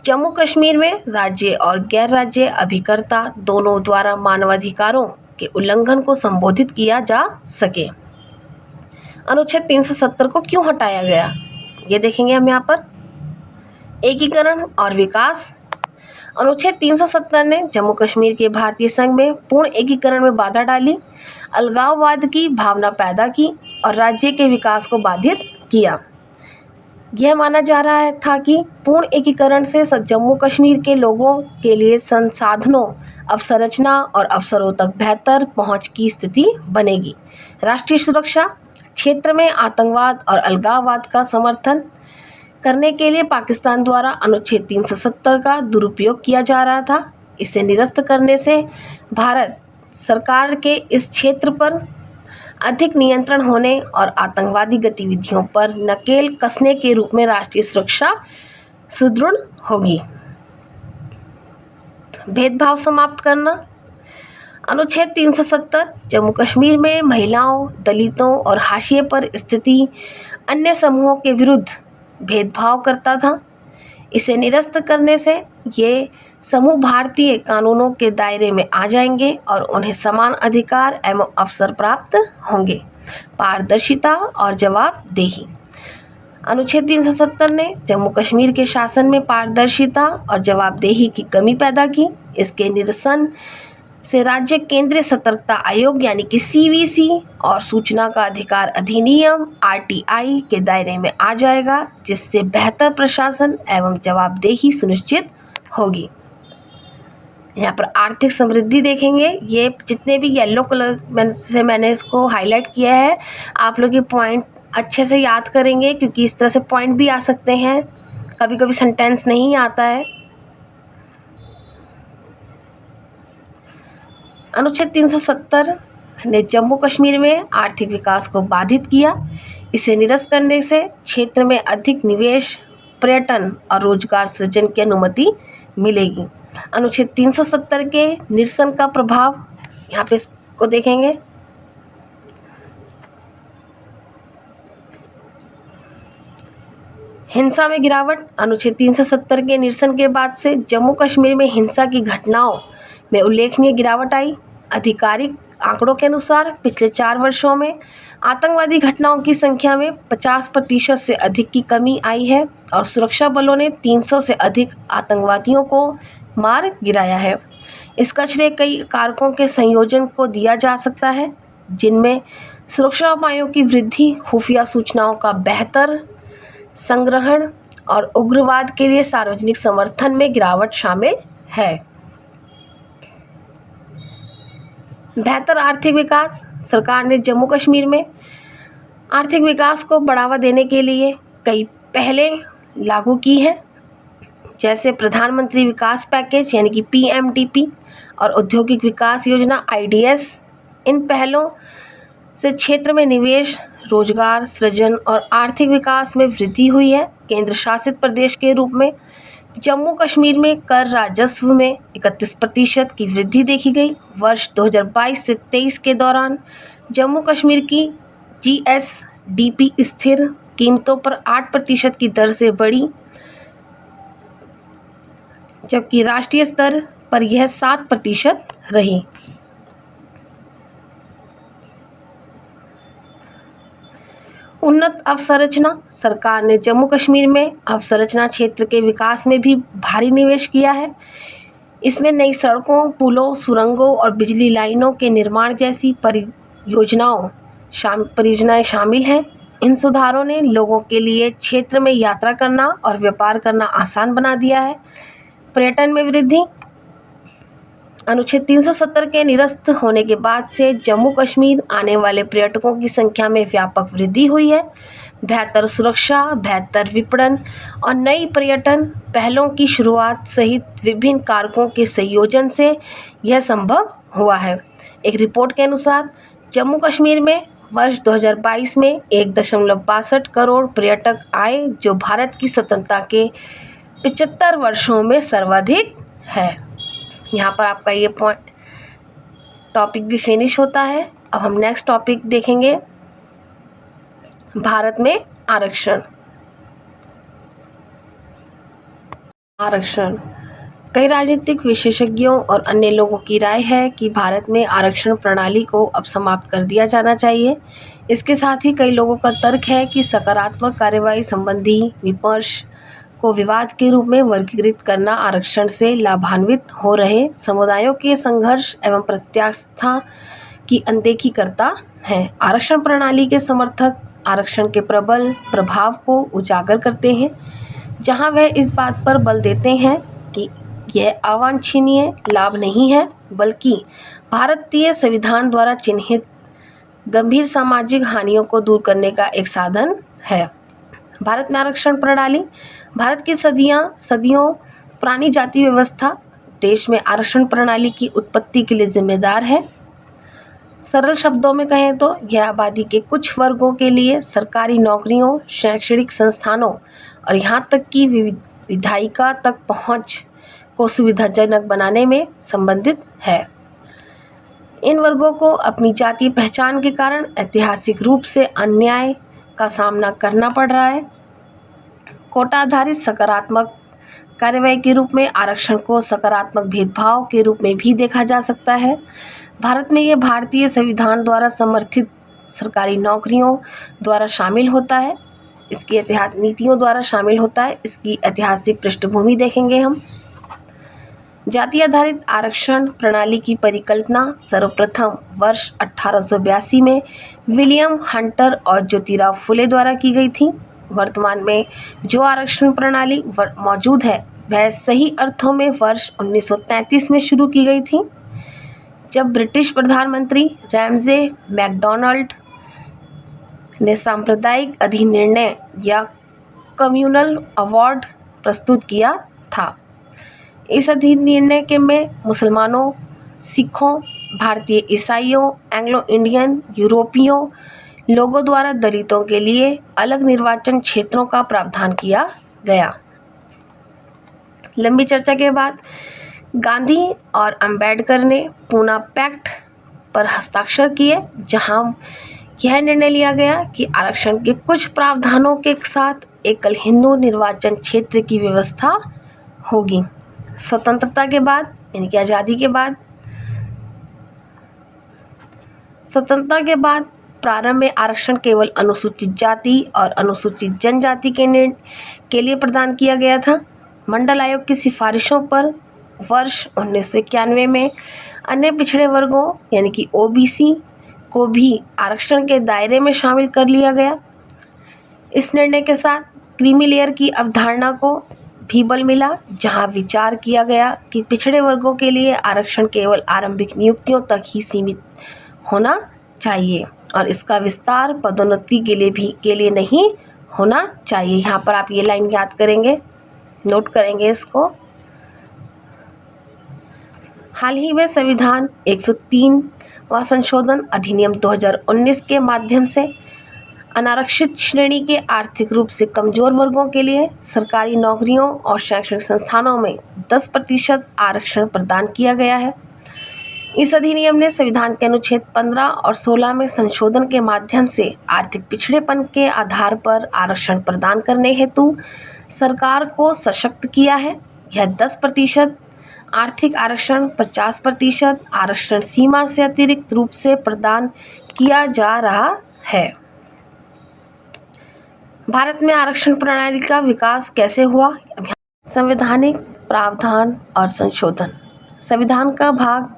जम्मू कश्मीर में राज्य और गैर राज्य अभिकर्ता दोनों द्वारा मानवाधिकारों के उल्लंघन को संबोधित किया जा सके। अनुच्छेद 370 को क्यों हटाया गया? ये देखेंगे हम यहाँ पर। एकीकरण और विकास। अनुच्छेद 370 ने जम्मू कश्मीर के भारतीय संघ में पूर्ण एकीकरण में बाधा डाली, अलगाववाद की भावना पैदा की और राज्य के विकास को बाधित किया। यह माना जा रहा था कि पूर्ण एकीकरण से जम्मू कश्मीर के लोगों के लिए संसाधनों, अवसंरचना और अवसरों तक बेहतर पहुंच की स्थिति बनेगी। राष्ट्रीय सुरक्षा क्षेत्र में आतंकवाद और अलगाववाद का समर्थन करने के लिए पाकिस्तान द्वारा अनुच्छेद 370 का दुरुपयोग किया जा रहा था। इसे निरस्त करने से भारत सरकार के इस क्षेत्र पर अधिक नियंत्रण होने और आतंकवादी गतिविधियों पर नकेल कसने के रूप में राष्ट्रीय सुरक्षा सुदृढ़ होगी। भेदभाव समाप्त करना। अनुच्छेद 370 जम्मू कश्मीर में महिलाओं, दलितों और हाशिए पर स्थिति अन्य समूहों के विरुद्ध भेदभाव करता था। इसे निरस्त करने से ये समूह भारतीय कानूनों के दायरे में आ जाएंगे और उन्हें समान अधिकार एवं अवसर प्राप्त होंगे। पारदर्शिता और जवाबदेही। अनुच्छेद 370 ने जम्मू कश्मीर के शासन में पारदर्शिता और जवाबदेही की कमी पैदा की। इसके निरसन से राज्य केंद्रीय सतर्कता आयोग यानी कि CVC और सूचना का अधिकार अधिनियम RTI के दायरे में आ जाएगा, जिससे बेहतर प्रशासन एवं जवाबदेही सुनिश्चित होगी। यहाँ पर आर्थिक समृद्धि देखेंगे। ये जितने भी येलो कलर से मैंने इसको हाईलाइट किया है, आप लोग ये पॉइंट अच्छे से याद करेंगे, क्योंकि इस तरह से पॉइंट भी आ सकते हैं, कभी कभी सेंटेंस नहीं आता है। अनुच्छेद 370 ने जम्मू कश्मीर में आर्थिक विकास को बाधित किया। इसे निरस्त करने से क्षेत्र में अधिक निवेश, पर्यटन और रोजगार सृजन की अनुमति मिलेगी। अनुच्छेद 370 के निरसन का प्रभाव यहाँ पे इसको देखेंगे। हिंसा में गिरावट। अनुच्छेद 370 के निरसन के बाद से जम्मू कश्मीर में हिंसा की घटनाओं में उल्लेखनीय गिरावट आई। आधिकारिक आंकड़ों के अनुसार पिछले 4 वर्षों में आतंकवादी घटनाओं की संख्या में 50% से अधिक की कमी आई है और सुरक्षा बलों ने 300 से अधिक आतंकवादियों को मार गिराया है। इसका श्रेय कई कारकों के संयोजन को दिया जा सकता है, जिनमें सुरक्षा उपायों की वृद्धि, खुफिया सूचनाओं का बेहतर संग्रहण और उग्रवाद के लिए सार्वजनिक समर्थन में गिरावट शामिल है। बेहतर आर्थिक विकास। सरकार ने जम्मू कश्मीर में आर्थिक विकास को बढ़ावा देने के लिए कई पहलें लागू की हैं, जैसे प्रधानमंत्री विकास पैकेज यानी कि PMTP और औद्योगिक विकास योजना IDS। इन पहलों से क्षेत्र में निवेश, रोजगार सृजन और आर्थिक विकास में वृद्धि हुई है। केंद्र शासित प्रदेश के रूप में जम्मू कश्मीर में कर राजस्व में 31% की वृद्धि देखी गई। वर्ष 2022 से 23 के दौरान जम्मू कश्मीर की GSDP स्थिर कीमतों पर 8% की दर से बढ़ी, जबकि राष्ट्रीय स्तर पर यह 7% रही। उन्नत अवसंरचना। सरकार ने जम्मू कश्मीर में अवसंरचना क्षेत्र के विकास में भी भारी निवेश किया है। इसमें नई सड़कों, पुलों, सुरंगों और बिजली लाइनों के निर्माण जैसी परियोजनाएं शामिल हैं। इन सुधारों ने लोगों के लिए क्षेत्र में यात्रा करना और व्यापार करना आसान बना दिया है। पर्यटन में वृद्धि। अनुच्छेद 370 के निरस्त होने के बाद से जम्मू कश्मीर आने वाले पर्यटकों की संख्या में व्यापक वृद्धि हुई है। बेहतर सुरक्षा, बेहतर विपणन और नई पर्यटन पहलों की शुरुआत सहित विभिन्न कारकों के संयोजन से यह संभव हुआ है। एक रिपोर्ट के अनुसार जम्मू कश्मीर में वर्ष 2022 में 1.62 करोड़ पर्यटक आए, जो भारत की स्वतंत्रता के 75 वर्षों में सर्वाधिक है। यहाँ पर आपका ये टॉपिक भी फिनिश होता है। अब हम नेक्स्ट टॉपिक देखेंगे, भारत में आरक्षण। कई राजनीतिक विशेषज्ञों और अन्य लोगों की राय है कि भारत में आरक्षण प्रणाली को अब समाप्त कर दिया जाना चाहिए। इसके साथ ही कई लोगों का तर्क है कि सकारात्मक कार्यवाही संबंधी विमर्श को विवाद के रूप में वर्गीकृत करना आरक्षण से लाभान्वित हो रहे समुदायों के संघर्ष एवं प्रत्याशा की अनदेखी करता है। आरक्षण प्रणाली के समर्थक आरक्षण के प्रबल प्रभाव को उजागर करते हैं, जहां वह इस बात पर बल देते हैं कि यह अवांछनीय लाभ नहीं है, बल्कि भारतीय संविधान द्वारा चिन्हित गंभीर सामाजिक हानियों को दूर करने का एक साधन है। भारत में आरक्षण प्रणाली भारत की सदियों पुरानी जाति व्यवस्था देश में आरक्षण प्रणाली की उत्पत्ति के लिए जिम्मेदार है। सरल शब्दों में कहें तो यह आबादी के कुछ वर्गों के लिए सरकारी नौकरियों, शैक्षणिक संस्थानों और यहाँ तक कि विधायिका तक पहुँच को सुविधाजनक बनाने में संबंधित है। इन वर्गों को अपनी जातीय पहचान के कारण ऐतिहासिक रूप से अन्याय का सामना करना पड़ रहा है। कोटा आधारित सकारात्मक कार्यवाही के रूप में आरक्षण को सकारात्मक भेदभाव के रूप में भी देखा जा सकता है। भारत में यह भारतीय संविधान द्वारा समर्थित सरकारी नौकरियों द्वारा शामिल होता है, इसकी ऐतिहासिक नीतियों द्वारा शामिल होता है। इसकी ऐतिहासिक पृष्ठभूमि देखेंगे हम। जाति आधारित आरक्षण प्रणाली की परिकल्पना सर्वप्रथम वर्ष 1882 में विलियम हंटर और ज्योतिराव फुले द्वारा की गई थी। वर्तमान में जो आरक्षण प्रणाली मौजूद है वह सही अर्थों में वर्ष 1933 में शुरू की गई थी, जब ब्रिटिश प्रधानमंत्री रैमजे मैकडॉनल्ड ने सांप्रदायिक अधिनिर्णय या कम्युनल अवार्ड प्रस्तुत किया था। इस अधिनिर्णय के में मुसलमानों, सिखों, भारतीय ईसाइयों, एंग्लो इंडियन, यूरोपियों लोगों द्वारा दलितों के लिए अलग निर्वाचन क्षेत्रों का प्रावधान किया गया। लंबी चर्चा के बाद गांधी और अंबेडकर ने पूना पैक्ट पर हस्ताक्षर किए, जहां यह निर्णय लिया गया कि आरक्षण के कुछ प्रावधानों के साथ एकल हिंदू निर्वाचन क्षेत्र की व्यवस्था होगी। स्वतंत्रता के बाद यानी कि आज़ादी के बाद प्रारंभ में आरक्षण केवल अनुसूचित जाति और अनुसूचित जनजाति के लिए प्रदान किया गया था। मंडल आयोग की सिफारिशों पर वर्ष 1991 में अन्य पिछड़े वर्गों यानी कि ओबीसी को भी आरक्षण के दायरे में शामिल कर लिया गया। इस निर्णय के साथ क्रीमी लेयर की अवधारणा को भी बल मिला, जहां विचार किया गया कि पिछड़े वर्गों के लिए आरक्षण केवल आरंभिक नियुक्तियों तक ही सीमित होना चाहिए और इसका विस्तार पदोन्नति के लिए नहीं होना चाहिए। यहाँ पर आप ये लाइन याद करेंगे, नोट करेंगे इसको। हाल ही में संविधान 103वां संशोधन अधिनियम 2019 के माध्यम से अनारक्षित श्रेणी के आर्थिक रूप से कमजोर वर्गों के लिए सरकारी नौकरियों और शैक्षणिक संस्थानों में 10% आरक्षण प्रदान किया गया है। इस अधिनियम ने संविधान के अनुच्छेद 15 और 16 में संशोधन के माध्यम से आर्थिक पिछड़ेपन के आधार पर आरक्षण प्रदान करने हेतु सरकार को सशक्त किया है। यह 10% आर्थिक आरक्षण 50% आरक्षण सीमा से अतिरिक्त रूप से प्रदान किया जा रहा है। भारत में आरक्षण प्रणाली का विकास कैसे हुआ? संवैधानिक प्रावधान और संशोधन। संविधान का भाग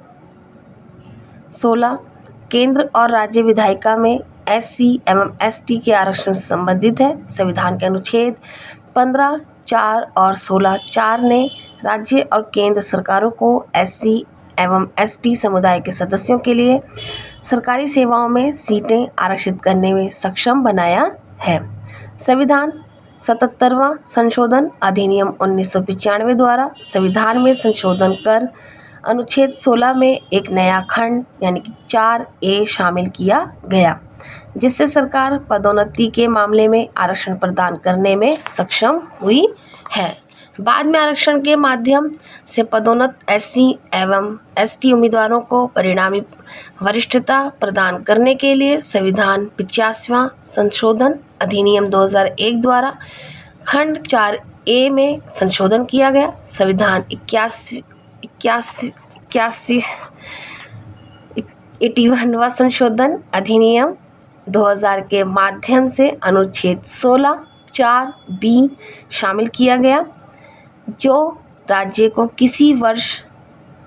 16 केंद्र और राज्य विधायिका में SC एवं ST के आरक्षण से संबंधित है। संविधान के अनुच्छेद 15, 4 और 16, 4 ने राज्य और केंद्र सरकारों को SC एवं ST समुदाय के सदस्यों के लिए सरकारी सेवाओं में सीटें आरक्षित करने में सक्षम बनाया है। संविधान 77वां संशोधन अधिनियम 1995 द्वारा संविधान में संशोधन कर अनुच्छेद 16 में एक नया खंड यानी कि 4A शामिल किया गया, जिससे सरकार पदोन्नति के मामले में आरक्षण प्रदान करने में सक्षम हुई है। बाद में आरक्षण के माध्यम से पदोन्नत SC एवं ST उम्मीदवारों को परिणामी वरिष्ठता प्रदान करने के लिए संविधान 85वां संशोधन अधिनियम 2001 द्वारा खंड 4A में संशोधन किया गया। संविधान 81वां संशोधन अधिनियम 2000 के माध्यम से अनुच्छेद 16(4)(b) शामिल किया गया, जो राज्य को किसी वर्ष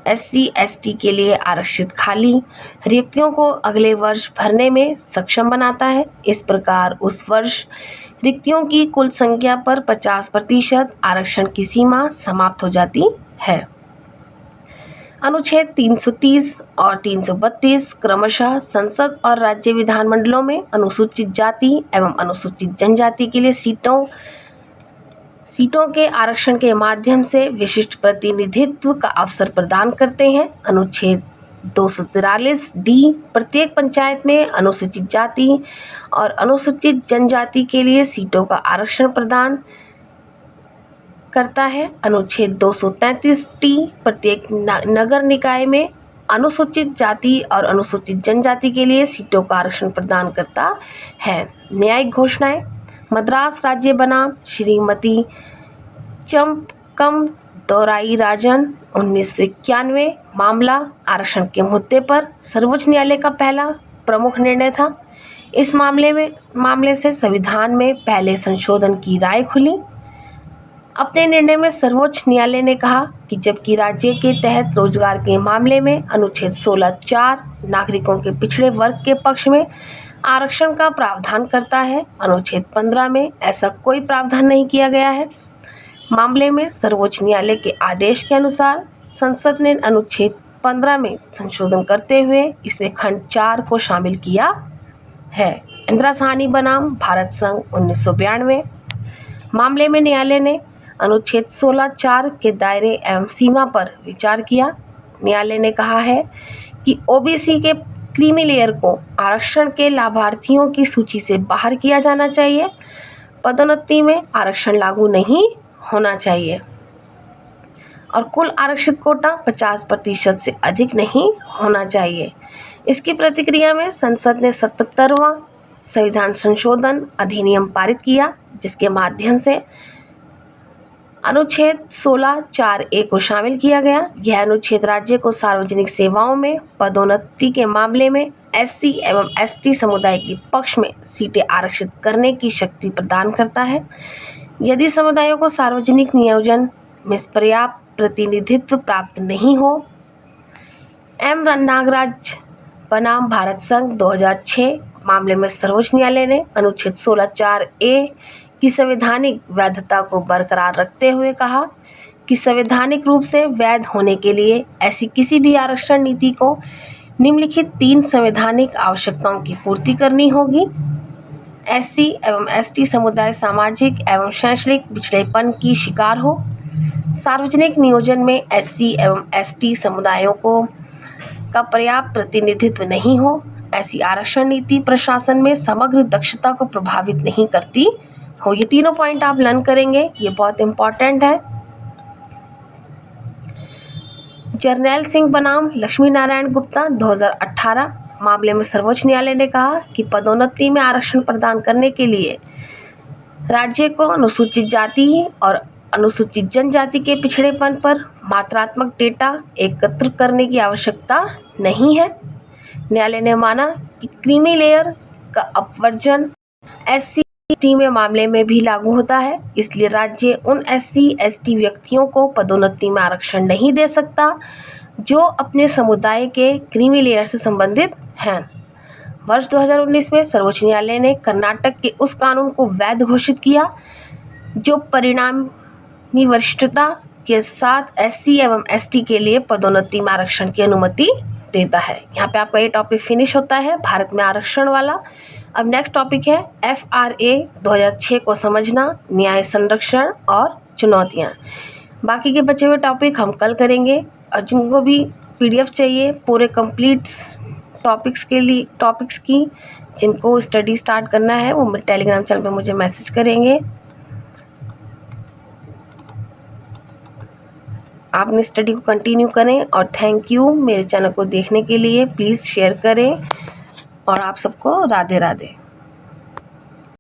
SC/ST के लिए आरक्षित खाली रिक्तियों को अगले वर्ष भरने में सक्षम बनाता है। इस प्रकार उस वर्ष रिक्तियों की कुल संख्या पर 50% आरक्षण की सीमा समाप्त हो जाती है। अनुच्छेद 330 और 332 क्रमशः संसद और राज्य विधानमंडलों में अनुसूचित जाति एवं अनुसूचित जनजाति के लिए सीटों के आरक्षण के माध्यम से विशिष्ट प्रतिनिधित्व का अवसर प्रदान करते हैं। अनुच्छेद 243D प्रत्येक पंचायत में अनुसूचित जाति और अनुसूचित जनजाति के लिए सीटों का आरक्षण प्रदान करता है। अनुच्छेद 233T प्रत्येक नगर निकाय में अनुसूचित जाति और अनुसूचित जनजाति के लिए सीटों का आरक्षण प्रदान करता है। न्यायिक घोषणाएं। मद्रास राज्य बनाम श्रीमती चंपकम दोराई राजन 1991 मामला आरक्षण के मुद्दे पर सर्वोच्च न्यायालय का पहला प्रमुख निर्णय था। इस मामले से संविधान में पहले संशोधन की राय खुली। अपने निर्णय में सर्वोच्च न्यायालय ने कहा कि जबकि राज्य के तहत रोजगार के मामले में अनुच्छेद 16(4) नागरिकों के पिछड़े वर्ग के पक्ष में आरक्षण का प्रावधान करता है, अनुच्छेद 15 में ऐसा कोई प्रावधान नहीं किया गया है। मामले में सर्वोच्च न्यायालय के आदेश के अनुसार संसद ने अनुच्छेद 15 में संशोधन करते हुए इसमें खंड 4 को शामिल किया है। इंदिरा साहनी बनाम भारत संघ 1992 मामले में न्यायालय ने अनुच्छेद 16(4) के दायरे एवं सीमा पर विचार किया। न्यायालय ने कहा है कि ओबीसी के क्रीमी लेयर को आरक्षण के लाभार्थियों की सूची से बाहर किया जाना चाहिए। पदोन्नति में आरक्षण लागू नहीं होना चाहिए और कुल आरक्षित कोटा 50% से अधिक नहीं होना चाहिए। इसकी प्रतिक्रिया में संसद ने 77वां संविधान संशोधन अधिनियम पारित किया, जिसके माध्यम से अनुच्छेद 16(4)(a) को शामिल किया गया। यह अनुच्छेद राज्य को सार्वजनिक सेवाओं में पदोन्नति के मामले में SC एवं ST समुदाय के पक्ष में सीटें आरक्षित करने की शक्ति प्रदान करता है। यदि समुदायों को सार्वजनिक नियोजन में पर्याप्त प्रतिनिधित्व प्राप्त नहीं हो। M नागराज बनाम भारत संघ 2006 मामले में सर्वोच्च न्यायालय ने अनुच्छेद 16(4)(a) की संवैधानिक वैधता को बरकरार रखते हुए कहा कि संवैधानिक रूप से वैध होने के लिए ऐसी किसी भी आरक्षण नीति को निम्नलिखित 3 संवैधानिक आवश्यकताओं की पूर्ति करनी होगी। SC एवं ST समुदाय सामाजिक एवं शैक्षणिक पिछड़ेपन की शिकार हो। सार्वजनिक नियोजन में SC एवं ST समुदायों का पर्याप्त प्रतिनिधित्व नहीं हो। ऐसी आरक्षण नीति प्रशासन में समग्र दक्षता को प्रभावित नहीं करती हो। ये तीनों पॉइंट आप लर्न करेंगे, ये बहुत इंपॉर्टेंट है। जर्नैल सिंह बनाम लक्ष्मी नारायण गुप्ता 2018 मामले में सर्वोच्च न्यायालय ने कहा कि पदोन्नति में आरक्षण प्रदान करने के लिए राज्य को अनुसूचित जाति और अनुसूचित जनजाति के पिछड़ेपन पर मात्रात्मक डेटा एकत्र करने की आवश्यकता नहीं है। न्यायालय ने माना कि क्रीमी लेयर का अपवर्जन SC/ST में मामले में भी लागू होता है, इसलिए राज्य उन SC/ST व्यक्तियों को पदोन्नति में आरक्षण नहीं दे सकता जो अपने समुदाय के क्रीमी लेयर से संबंधित हैं। वर्ष 2019 में सर्वोच्च न्यायालय ने कर्नाटक के उस कानून को वैध घोषित किया जो परिणामी वरिष्ठता के साथ SC एवं ST के लिए पदोन्नति में आरक्षण की अनुमति देता है। यहाँ पे आपका ये टॉपिक फिनिश होता है भारत में आरक्षण वाला। अब नेक्स्ट टॉपिक है FRA 2006 को समझना, न्याय संरक्षण और चुनौतियाँ। बाकी के बचे हुए टॉपिक हम कल करेंगे और जिनको भी PDF चाहिए पूरे कंप्लीट टॉपिक्स की जिनको स्टडी स्टार्ट करना है वो मेरे टेलीग्राम चैनल पे मुझे मैसेज करेंगे। आपने स्टडी को कंटिन्यू करें और थैंक यू मेरे चैनल को देखने के लिए। प्लीज़ शेयर करें और आप सबको राधे राधे।